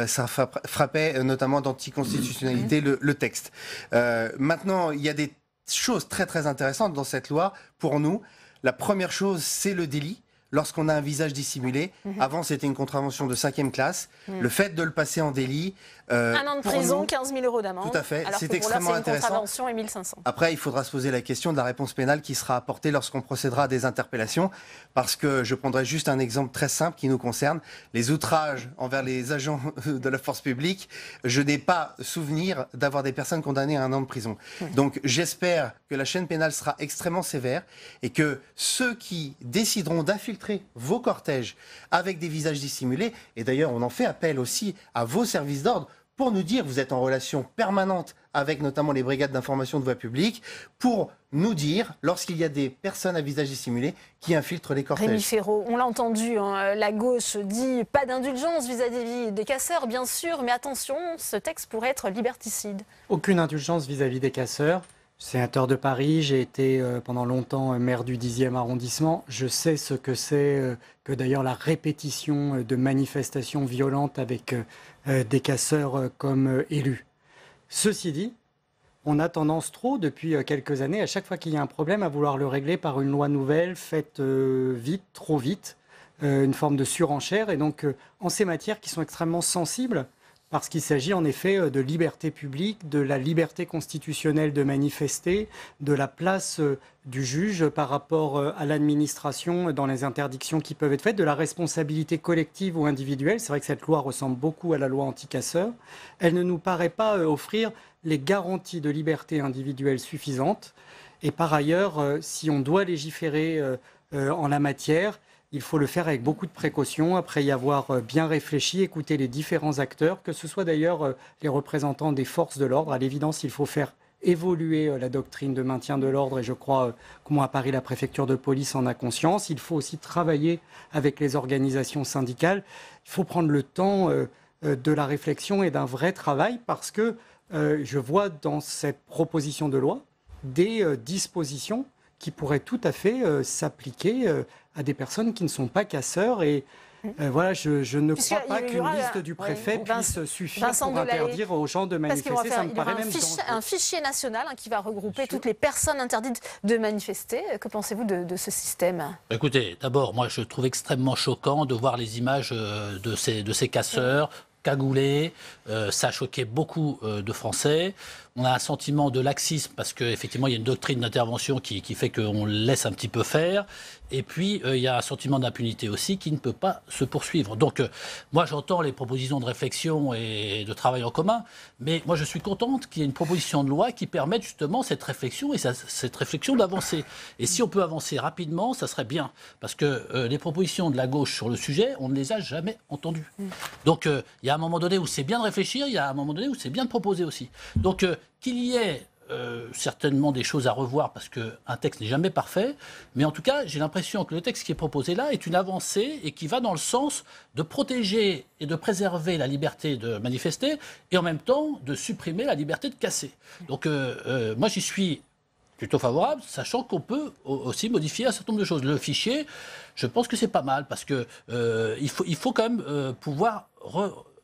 ça frappait notamment d'anticonstitutionnalité le texte. Maintenant, il y a des choses très très intéressantes dans cette loi pour nous. La première chose, c'est le délit. Lorsqu'on a un visage dissimulé, avant c'était une contravention de 5e classe, le fait de le passer en délit... 1 an de prison, 15 000 € d'amende. Tout à fait, c'est extrêmement intéressant. Une contravention et 1 500. Après, il faudra se poser la question de la réponse pénale qui sera apportée lorsqu'on procédera à des interpellations, parce que je prendrai juste un exemple très simple qui nous concerne. Les outrages envers les agents de la force publique, je n'ai pas souvenir d'avoir des personnes condamnées à 1 an de prison. Donc j'espère que la chaîne pénale sera extrêmement sévère et que ceux qui décideront d'infiltrer vos cortèges avec des visages dissimulés, et d'ailleurs on en fait appel aussi à vos services d'ordre, pour nous dire, vous êtes en relation permanente avec notamment les brigades d'information de voie publique, pour nous dire, lorsqu'il y a des personnes à visage dissimulé qui infiltrent les cortèges. Rémi Féraud, on l'a entendu, la gauche dit pas d'indulgence vis-à-vis des casseurs, bien sûr, mais attention, ce texte pourrait être liberticide. Aucune indulgence vis-à-vis des casseurs. Sénateur de Paris, j'ai été pendant longtemps maire du 10e arrondissement. Je sais ce que c'est que d'ailleurs la répétition de manifestations violentes avec des casseurs comme élus. Ceci dit, on a tendance trop, depuis quelques années, à chaque fois qu'il y a un problème, à vouloir le régler par une loi nouvelle faite vite, trop vite, une forme de surenchère. Et donc, en ces matières qui sont extrêmement sensibles, parce qu'il s'agit en effet de liberté publique, de la liberté constitutionnelle de manifester, de la place du juge par rapport à l'administration dans les interdictions qui peuvent être faites, de la responsabilité collective ou individuelle. C'est vrai que cette loi ressemble beaucoup à la loi anti-casseurs. Elle ne nous paraît pas offrir les garanties de liberté individuelle suffisantes. Et par ailleurs, si on doit légiférer en la matière, il faut le faire avec beaucoup de précautions, après y avoir bien réfléchi, écouter les différents acteurs, que ce soit d'ailleurs les représentants des forces de l'ordre. À l'évidence, il faut faire évoluer la doctrine de maintien de l'ordre, et je crois qu'au moins à Paris, la préfecture de police en a conscience. Il faut aussi travailler avec les organisations syndicales. Il faut prendre le temps de la réflexion et d'un vrai travail, parce que je vois dans cette proposition de loi des dispositions qui pourraient tout à fait s'appliquer à des personnes qui ne sont pas casseurs. Et voilà, je ne crois pas qu'une liste du préfet puisse suffire pour interdire aux gens de manifester. Ça me paraît même dangereux. Un fichier national qui va regrouper toutes les personnes interdites de manifester. Que pensez-vous de ce système? Écoutez, d'abord, moi je trouve extrêmement choquant de voir les images de ces casseurs cagoulés. Ça a choqué beaucoup de Français. On a un sentiment de laxisme parce qu'effectivement, il y a une doctrine d'intervention qui fait qu'on laisse un petit peu faire. Et puis, il y a un sentiment d'impunité aussi qui ne peut pas se poursuivre. Donc, moi, j'entends les propositions de réflexion et de travail en commun, mais moi, je suis contente qu'il y ait une proposition de loi qui permette justement cette réflexion et cette réflexion d'avancer. Et si on peut avancer rapidement, ça serait bien. Parce que les propositions de la gauche sur le sujet, on ne les a jamais entendues. Donc, il y a un moment donné où c'est bien de réfléchir, il y a un moment donné où c'est bien de proposer aussi. Donc, qu'il y ait certainement des choses à revoir parce qu'un texte n'est jamais parfait, mais en tout cas, j'ai l'impression que le texte qui est proposé là est une avancée et qui va dans le sens de protéger et de préserver la liberté de manifester et en même temps de supprimer la liberté de casser. Donc moi, j'y suis plutôt favorable, sachant qu'on peut aussi modifier un certain nombre de choses. Le fichier, je pense que c'est pas mal parce que il faut quand même pouvoir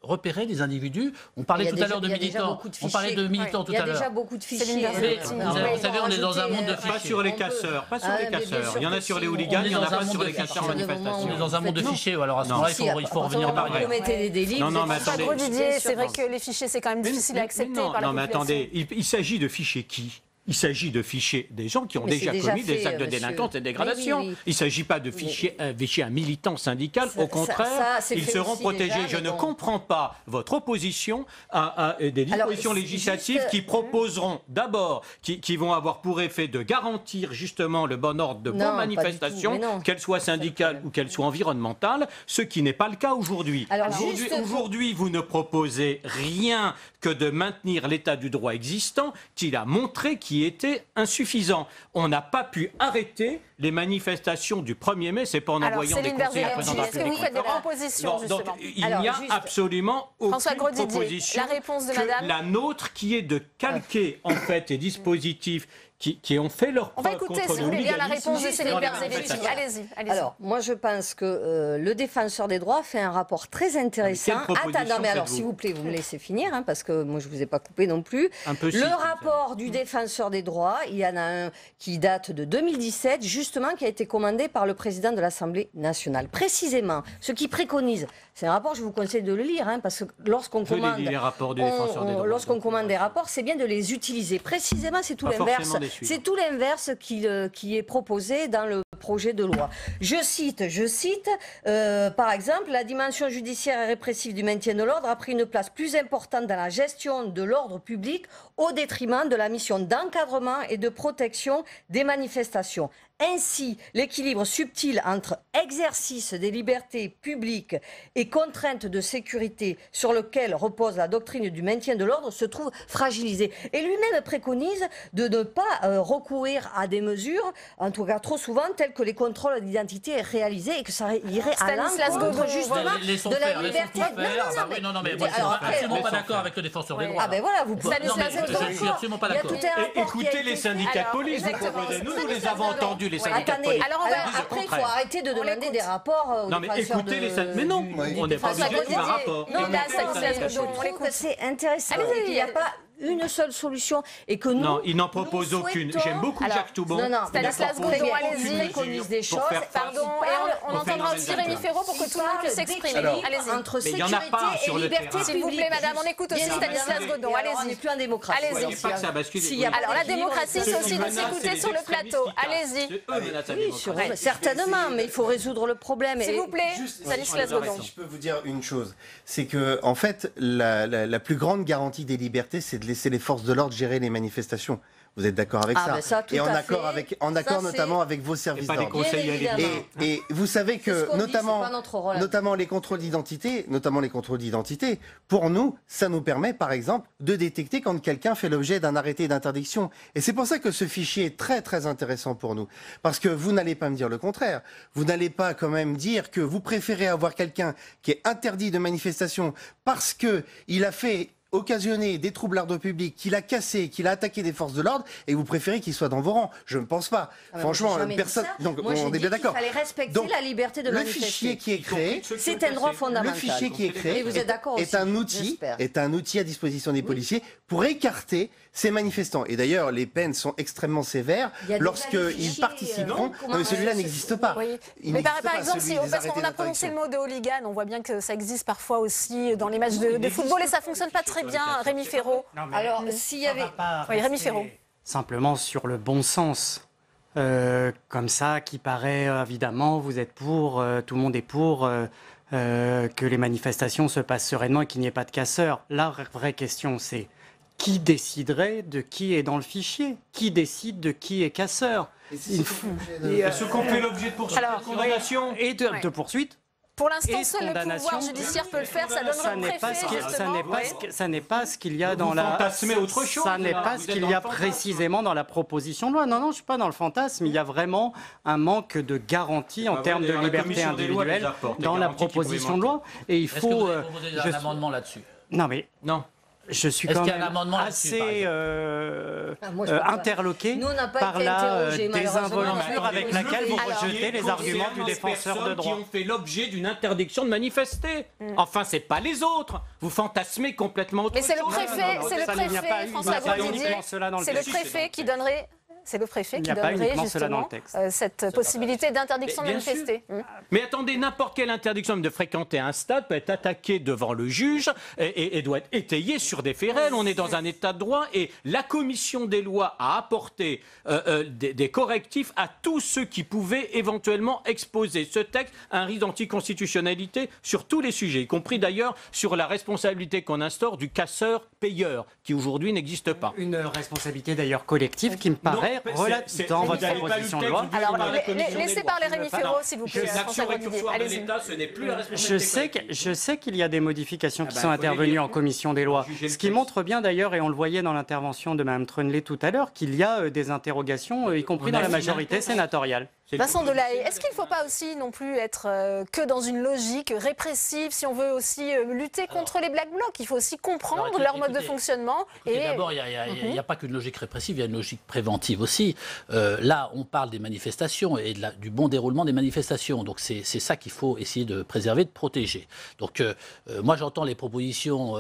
repérer les individus. On parlait tout à l'heure de militants. On parlait de militants tout à l'heure. Il y a déjà beaucoup de fichiers. Vous savez, on est dans un monde de fichiers. Pas sur les casseurs. Pas sur les casseurs. Il y en a sur les hooligans, il n'y en a pas sur les casseurs en manifestation. On est dans un monde de fichiers. Alors à ce moment-là, il faut revenir en arrière. Vous mettez des délits. Non, mais attendez. Didier, c'est vrai que les fichiers, c'est quand même difficile à accepter par la population. Non, mais attendez. Il s'agit de fichiers qui ? Il s'agit de ficher des gens qui ont déjà commis des actes de délinquance et de dégradation. Il ne s'agit pas de ficher un militant syndical. Au contraire, ils seront protégés. Je ne comprends pas votre opposition à des dispositions législatives qui proposeront d'abord, qui vont avoir pour effet de garantir justement le bon ordre de bonne manifestation, qu'elle soit syndicale ou qu'elle soit environnementale, ce qui n'est pas le cas aujourd'hui. Aujourd'hui, vous ne proposez rien que de maintenir l'état du droit existant qu'il a montré qui était insuffisant. On n'a pas pu arrêter les manifestations du 1er mai, c'est pas en envoyant des conseillers à président de la République. Est-ce que vous faites des propositions, justement? Donc, il n'y a absolument aucune proposition la réponse de que madame. La nôtre qui est de calquer en fait les dispositifs qui ont fait leur preuve contre le hooliganisme. On va écouter, si vous voulez bien, la réponse de Céline Berzelli. Allez-y. Alors, moi, je pense que le défenseur des droits fait un rapport très intéressant. Attends, mais alors, s'il vous plaît, vous me laissez finir, parce que moi, je ne vous ai pas coupé non plus. Le rapport du défenseur des droits, il y en a un qui date de 2017, justement, qui a été commandé par le président de l'Assemblée nationale. Précisément, ce qui préconise, c'est un rapport, je vous conseille de le lire, parce que lorsqu'on commande des rapports, c'est bien de les utiliser. Précisément, c'est tout l'inverse. C'est tout l'inverse qui est proposé dans le projet de loi. Je cite, par exemple, la dimension judiciaire et répressive du maintien de l'ordre a pris une place plus importante dans la gestion de l'ordre public au détriment de la mission d'encadrement et de protection des manifestations. Ainsi, l'équilibre subtil entre exercice des libertés publiques et contraintes de sécurité sur lequel repose la doctrine du maintien de l'ordre se trouve fragilisé. Et lui-même préconise de ne pas recourir à des mesures, en tout cas trop souvent, telles que les contrôles d'identité réalisés et que ça irait à l'encontre justement de la liberté. Non, mais moi, je ne suis absolument pas d'accord avec le défenseur des droits. Ah ben voilà, vous pouvez. Je suis absolument pas d'accord. Écoutez les syndicats de police, nous les avons entendus. Attendez, après, il faut arrêter de demander des rapports. Non, mais écoutez les syndicats. Mais non, on n'est pas obligé de faire un rapport. Non, je trouve que c'est intéressant. Il n'y a pas une seule solution et que nous... Non, il n'en propose aucune. J'aime beaucoup Jacques Toubon. Stanislas Godon, allez-y. Préconise des choses. Pardon, et on entendra aussi Rémi Ferraud pour que tout le monde puisse s'exprimer. Allez-y. Entre sécurité et liberté, s'il vous plaît, madame, on écoute aussi Stanislas Godon. Allez-y. On n'est plus en démocratie. Allez-y. Alors la démocratie, c'est aussi de s'écouter sur le plateau. Allez-y. Oui, certainement, mais il faut résoudre le problème. S'il vous plaît, Stanislas Godon. Si je peux vous dire une chose, c'est que en fait, la plus grande garantie des libertés, c'est de laisser les forces de l'ordre gérer les manifestations. Vous êtes d'accord avec ça, et en accord notamment avec vos services d'ordre. Et vous savez que notamment les contrôles d'identité, pour nous, ça nous permet par exemple de détecter quand quelqu'un fait l'objet d'un arrêté d'interdiction. Et c'est pour ça que ce fichier est très très intéressant pour nous, parce que vous n'allez pas me dire le contraire. Vous n'allez pas quand même dire que vous préférez avoir quelqu'un qui est interdit de manifestation parce que il a fait occasionner des troubles à l'ordre public, qu'il a cassé, qu'il a attaqué des forces de l'ordre, et vous préférez qu'il soit dans vos rangs. Je ne pense pas. Franchement, personne. Donc, on est bien d'accord. Il fallait respecter la liberté de manifester. Le fichier qui est créé, c'est un droit fondamental. Le fichier qui est créé vous êtes d'accord est un outil à disposition des policiers pour écarter ces manifestants. Et d'ailleurs, les peines sont extrêmement sévères lorsqu'ils participeront. Non, mais celui-là n'existe pas. Oui. Mais par exemple, parce qu'on a prononcé le mot de hooligan, on voit bien que ça existe parfois aussi dans les matchs de football et ça fonctionne pas très bien. Rémi Ferraud. Alors, s'il y avait... Oui, Rémi Ferraud. Simplement sur le bon sens. Comme ça, qui paraît, évidemment, vous êtes pour, tout le monde est pour que les manifestations se passent sereinement et qu'il n'y ait pas de casseurs. La vraie question, c'est qui déciderait de qui est dans le fichier? Qui décide de qui est casseur? Ce qu'on fait l'objet de poursuites de condamnation et de poursuites. Pour l'instant, seul le pouvoir judiciaire peut le faire, ça donnerait au préfet, justement. Ça n'est pas ce qu'il y a dans la... autre chose, ça n'est pas ce qu'il y a précisément dans la proposition de loi. Non, je ne suis pas dans le fantasme. Il y a vraiment un manque de garantie en termes de liberté individuelle dans la proposition de loi. Et il faut... Est-ce que vous avez proposé un amendement là-dessus? Non, mais... Non. Je suis quand même assez interloqué par la désinvolture avec laquelle vous rejetez les arguments du défenseur de droit. Qui ont fait l'objet d'une interdiction de manifester. Enfin, c'est pas les autres. Vous fantasmez complètement autre chose. Mais c'est le préfet, François Grosdidier, c'est le préfet qui donnerait... C'est le préfet qui donnerait justement cette possibilité d'interdiction de manifester. Mais attendez, n'importe quelle interdiction de fréquenter un stade peut être attaquée devant le juge et doit être étayée sur des faits réels. On est dans un état de droit et la commission des lois a apporté des correctifs à tous ceux qui pouvaient éventuellement exposer ce texte à un risque d'anticonstitutionnalité sur tous les sujets, y compris d'ailleurs sur la responsabilité qu'on instaure du casseur-payeur, qui aujourd'hui n'existe pas. Une responsabilité d'ailleurs collective qui me paraît dans votre proposition de loi. Alors, laissez parler Rémi Ferraud, s'il vous plaît. L'action récursoire de l'État, ce n'est plus la responsabilité. Je sais qu'il y a des modifications qui sont intervenues en commission des lois. Ce qui montre bien d'ailleurs, et on le voyait dans l'intervention de Mme Trunley tout à l'heure, qu'il y a des interrogations, y compris dans la majorité sénatoriale. Vincent Delahaye, est-ce qu'il ne faut pas aussi non plus être que dans une logique répressive si on veut aussi lutter contre les Black Blocs? Il faut aussi comprendre leur mode de fonctionnement. D'abord, il n'y a pas qu'une logique répressive, il y a une logique préventive aussi. Là, on parle des manifestations et du bon déroulement des manifestations. Donc c'est ça qu'il faut essayer de préserver, de protéger. Donc moi, j'entends les propositions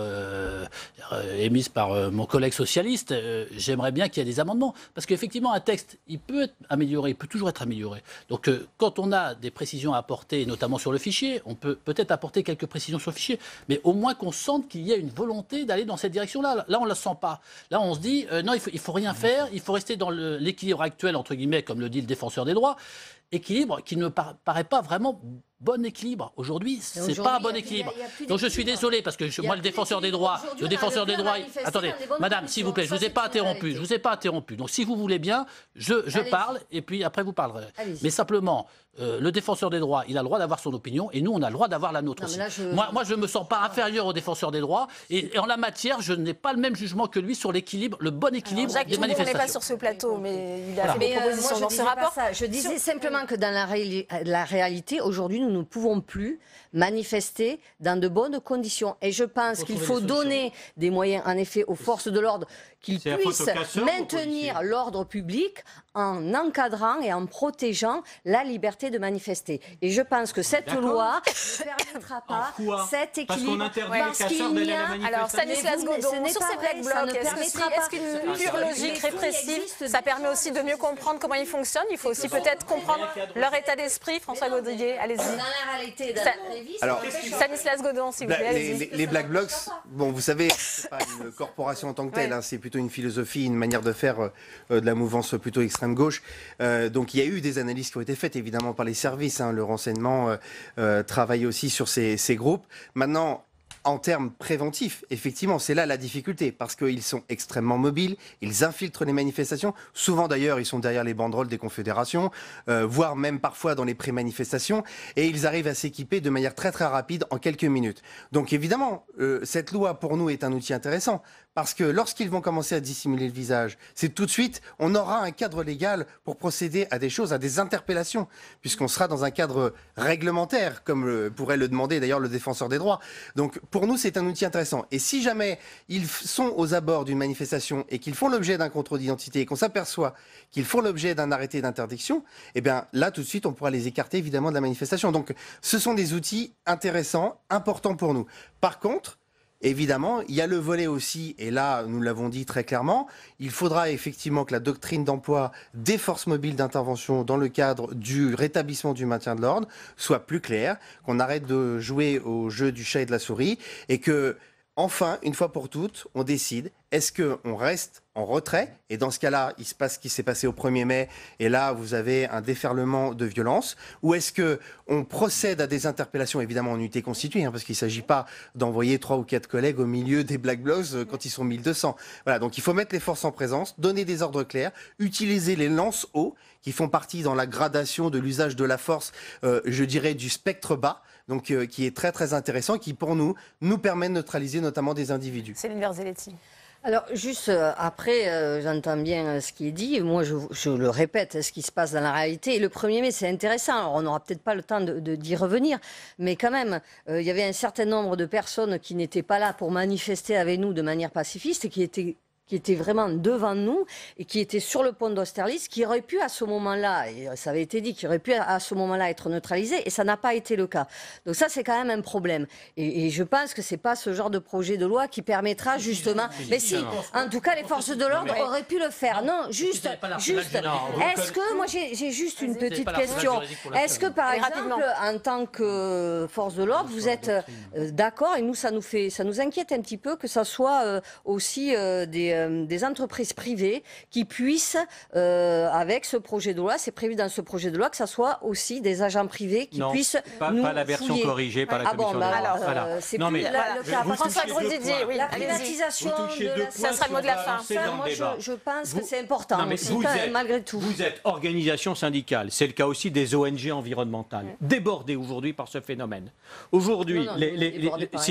émises par mon collègue socialiste. J'aimerais bien qu'il y ait des amendements. Parce qu'effectivement, un texte, il peut être amélioré, il peut toujours être amélioré. Donc quand on a des précisions à apporter, notamment sur le fichier, on peut peut-être apporter quelques précisions sur le fichier, mais au moins qu'on sente qu'il y a une volonté d'aller dans cette direction-là. Là, on ne la sent pas. Là, on se dit, non, il faut rien faire, il faut rester dans l'équilibre actuel, entre guillemets, comme le dit le défenseur des droits, équilibre qui ne paraît pas vraiment bon équilibre. Aujourd'hui, c'est pas un bon équilibre. Donc je suis désolé parce que moi, le défenseur des droits, attendez, madame, s'il vous plaît, je vous ai pas interrompu. Donc si vous voulez bien, je parle et puis après vous parlerez. Mais simplement, le défenseur des droits, il a le droit d'avoir son opinion et nous, on a le droit d'avoir la nôtre aussi. Moi, je me sens pas inférieur au défenseur des droits et en la matière, je n'ai pas le même jugement que lui sur l'équilibre, le bon équilibre des manifestations. On n'est pas sur ce plateau, mais il a fait des propositions dans ce rapport. Je disais simplement que dans la réalité, aujourd'hui, nous ne pouvons plus manifester dans de bonnes conditions. Et je pense qu'il faut donner des moyens, en effet, aux forces de l'ordre qu'ils puissent maintenir l'ordre public en encadrant et en protégeant la liberté de manifester. Et je pense que cette loi ne permettra pas cet équilibre. Parce qu'on interdit les casseurs d'aller à la manifestation. Alors, Stanislas Godon, sur ces black blocs, est-ce qu'une pure logique répressive, ça permet aussi de mieux comprendre comment ils fonctionnent? Il faut aussi peut-être comprendre leur état d'esprit. François Gaudier, allez-y. Alors, Stanislas Godon, s'il vous plaît. Les black blocs, bon, vous savez, c'est pas une corporation en tant que telle, hein, c'est plutôt une philosophie, une manière de faire de la mouvance plutôt extrême gauche. Donc il y a eu des analyses qui ont été faites évidemment par les services. Hein, le renseignement travaille aussi sur ces groupes. Maintenant, en termes préventifs, effectivement, c'est là la difficulté, parce qu'ils sont extrêmement mobiles, ils infiltrent les manifestations. Souvent d'ailleurs, ils sont derrière les banderoles des confédérations, voire même parfois dans les pré-manifestations, et ils arrivent à s'équiper de manière très très rapide en quelques minutes. Donc évidemment, cette loi pour nous est un outil intéressant, parce que lorsqu'ils vont commencer à dissimuler le visage, c'est tout de suite, on aura un cadre légal pour procéder à des choses, à des interpellations, puisqu'on sera dans un cadre réglementaire, comme pourrait le demander d'ailleurs le défenseur des droits. Donc pour nous, c'est un outil intéressant. Et si jamais ils sont aux abords d'une manifestation et qu'ils font l'objet d'un contrôle d'identité et qu'on s'aperçoit qu'ils font l'objet d'un arrêté d'interdiction, eh bien là, tout de suite, on pourra les écarter évidemment de la manifestation. Donc ce sont des outils intéressants, importants pour nous. Par contre, évidemment, il y a le volet aussi, et là, nous l'avons dit très clairement, il faudra effectivement que la doctrine d'emploi des forces mobiles d'intervention dans le cadre du rétablissement du maintien de l'ordre soit plus claire, qu'on arrête de jouer au jeu du chat et de la souris, et que, enfin, une fois pour toutes, on décide, est-ce qu'on reste en retrait? Et dans ce cas-là, il se passe ce qui s'est passé au 1er mai, et là, vous avez un déferlement de violence. Ou est-ce qu'on procède à des interpellations, évidemment en unité constituée, hein, parce qu'il ne s'agit pas d'envoyer 3 ou 4 collègues au milieu des Black Blocs quand ils sont 1200. Voilà, donc il faut mettre les forces en présence, donner des ordres clairs, utiliser les lance-eau, qui font partie dans la gradation de l'usage de la force, je dirais, du spectre bas, donc qui est très très intéressant, qui pour nous permet de neutraliser notamment des individus. Céline Verzelletti. Alors, juste après, j'entends bien ce qui est dit. Moi, je le répète, ce qui se passe dans la réalité. Et le 1er mai, c'est intéressant. Alors, on n'aura peut-être pas le temps d'y revenir. Mais quand même, il y avait un certain nombre de personnes qui n'étaient pas là pour manifester avec nous de manière pacifiste et qui étaient vraiment devant nous et qui étaient sur le pont d'Austerlitz, qui auraient pu à ce moment-là, et ça avait été dit, qui auraient pu à ce moment-là être neutralisés, et ça n'a pas été le cas. Donc ça, c'est quand même un problème. Et je pense que c'est pas ce genre de projet de loi qui permettra justement... Mais si, en tout cas, les forces de l'ordre auraient pu le faire. Non, juste. Est-ce que, moi j'ai juste une petite question. Est-ce que par exemple, en tant que force de l'ordre, vous êtes d'accord, et nous, ça nous inquiète un petit peu que ça soit aussi des entreprises privées qui puissent, avec ce projet de loi, c'est prévu dans ce projet de loi que ça soit aussi des agents privés qui puissent nous pas la version fouiller. corrigée par la commission. C'est plus le cas. François Grosdidier, oui, la privatisation ça sera le mot de la fin. Moi, je pense que c'est important aussi, malgré tout. Vous êtes organisation syndicale, c'est le cas aussi des ONG environnementales, débordées aujourd'hui par ce phénomène. Aujourd'hui,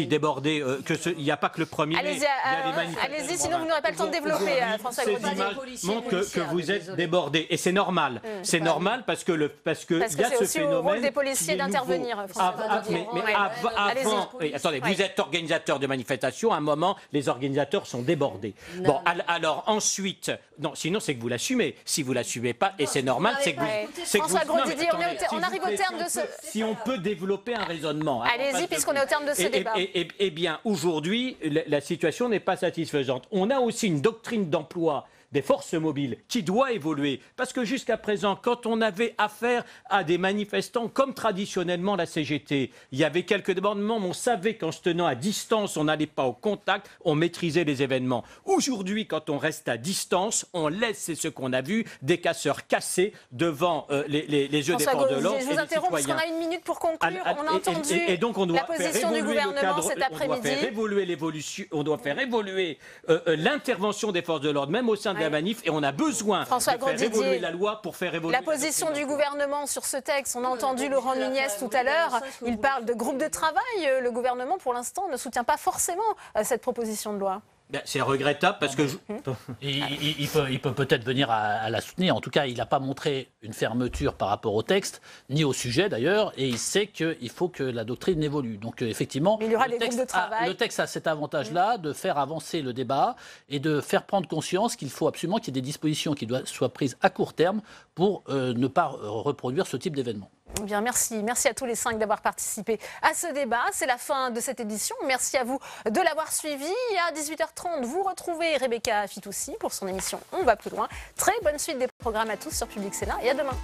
débordées, il n'y a pas que le 1er mai, il y a les manifestations. Allez-y, sinon vous n'aurez pas le temps de développer, François Grosdier. Ces images montrent que vous êtes débordés. Et c'est normal. C'est normal parce que il y a ce phénomène. C'est aussi au rôle des policiers d'intervenir, François Grosdier. Mais avant, attendez, vous êtes organisateur de manifestations, à un moment, les organisateurs sont débordés. Bon, alors ensuite, non, sinon c'est que vous l'assumez. Si vous l'assumez pas, et c'est normal, c'est que vous... François Grosdier, on arrive au terme de ce... Si on peut développer un raisonnement... Allez-y, puisqu'on est au terme de ce débat. Eh bien, aujourd'hui, la situation n'est pas satisfaisante. On a aussi une doctrine d'emploi des forces mobiles qui doit évoluer. Parce que jusqu'à présent, quand on avait affaire à des manifestants comme traditionnellement la CGT, il y avait quelques débordements, mais on savait qu'en se tenant à distance, on n'allait pas au contact, on maîtrisait les événements. Aujourd'hui, quand on reste à distance, on laisse, c'est ce qu'on a vu, des casseurs cassés devant les yeux des forces de l'ordre. Je vous interromps parce qu'on a une minute pour conclure. On a entendu la position du gouvernement cet après-midi. On doit faire évoluer l'intervention des forces de l'ordre, même au sein de la manif, et on a besoin de faire évoluer la loi pour faire évoluer la position du gouvernement sur ce texte. On a entendu Laurent Nunez tout à l'heure. Il parle de groupe de travail. Le gouvernement, pour l'instant, ne soutient pas forcément cette proposition de loi. C'est regrettable parce que... Il peut peut-être venir à la soutenir. En tout cas, il n'a pas montré une fermeture par rapport au texte, ni au sujet d'ailleurs, et il sait qu'il faut que la doctrine évolue. Donc effectivement, il y aura des groupes de travail. Le texte a cet avantage-là de faire avancer le débat et de faire prendre conscience qu'il faut absolument qu'il y ait des dispositions qui soient prises à court terme pour ne pas reproduire ce type d'événement. Bien, merci à tous les 5 d'avoir participé à ce débat. C'est la fin de cette édition. Merci à vous de l'avoir suivi. À 18h30, vous retrouvez Rebecca Fitoussi pour son émission On va plus loin. Très bonne suite des programmes à tous sur Public Sénat et à demain.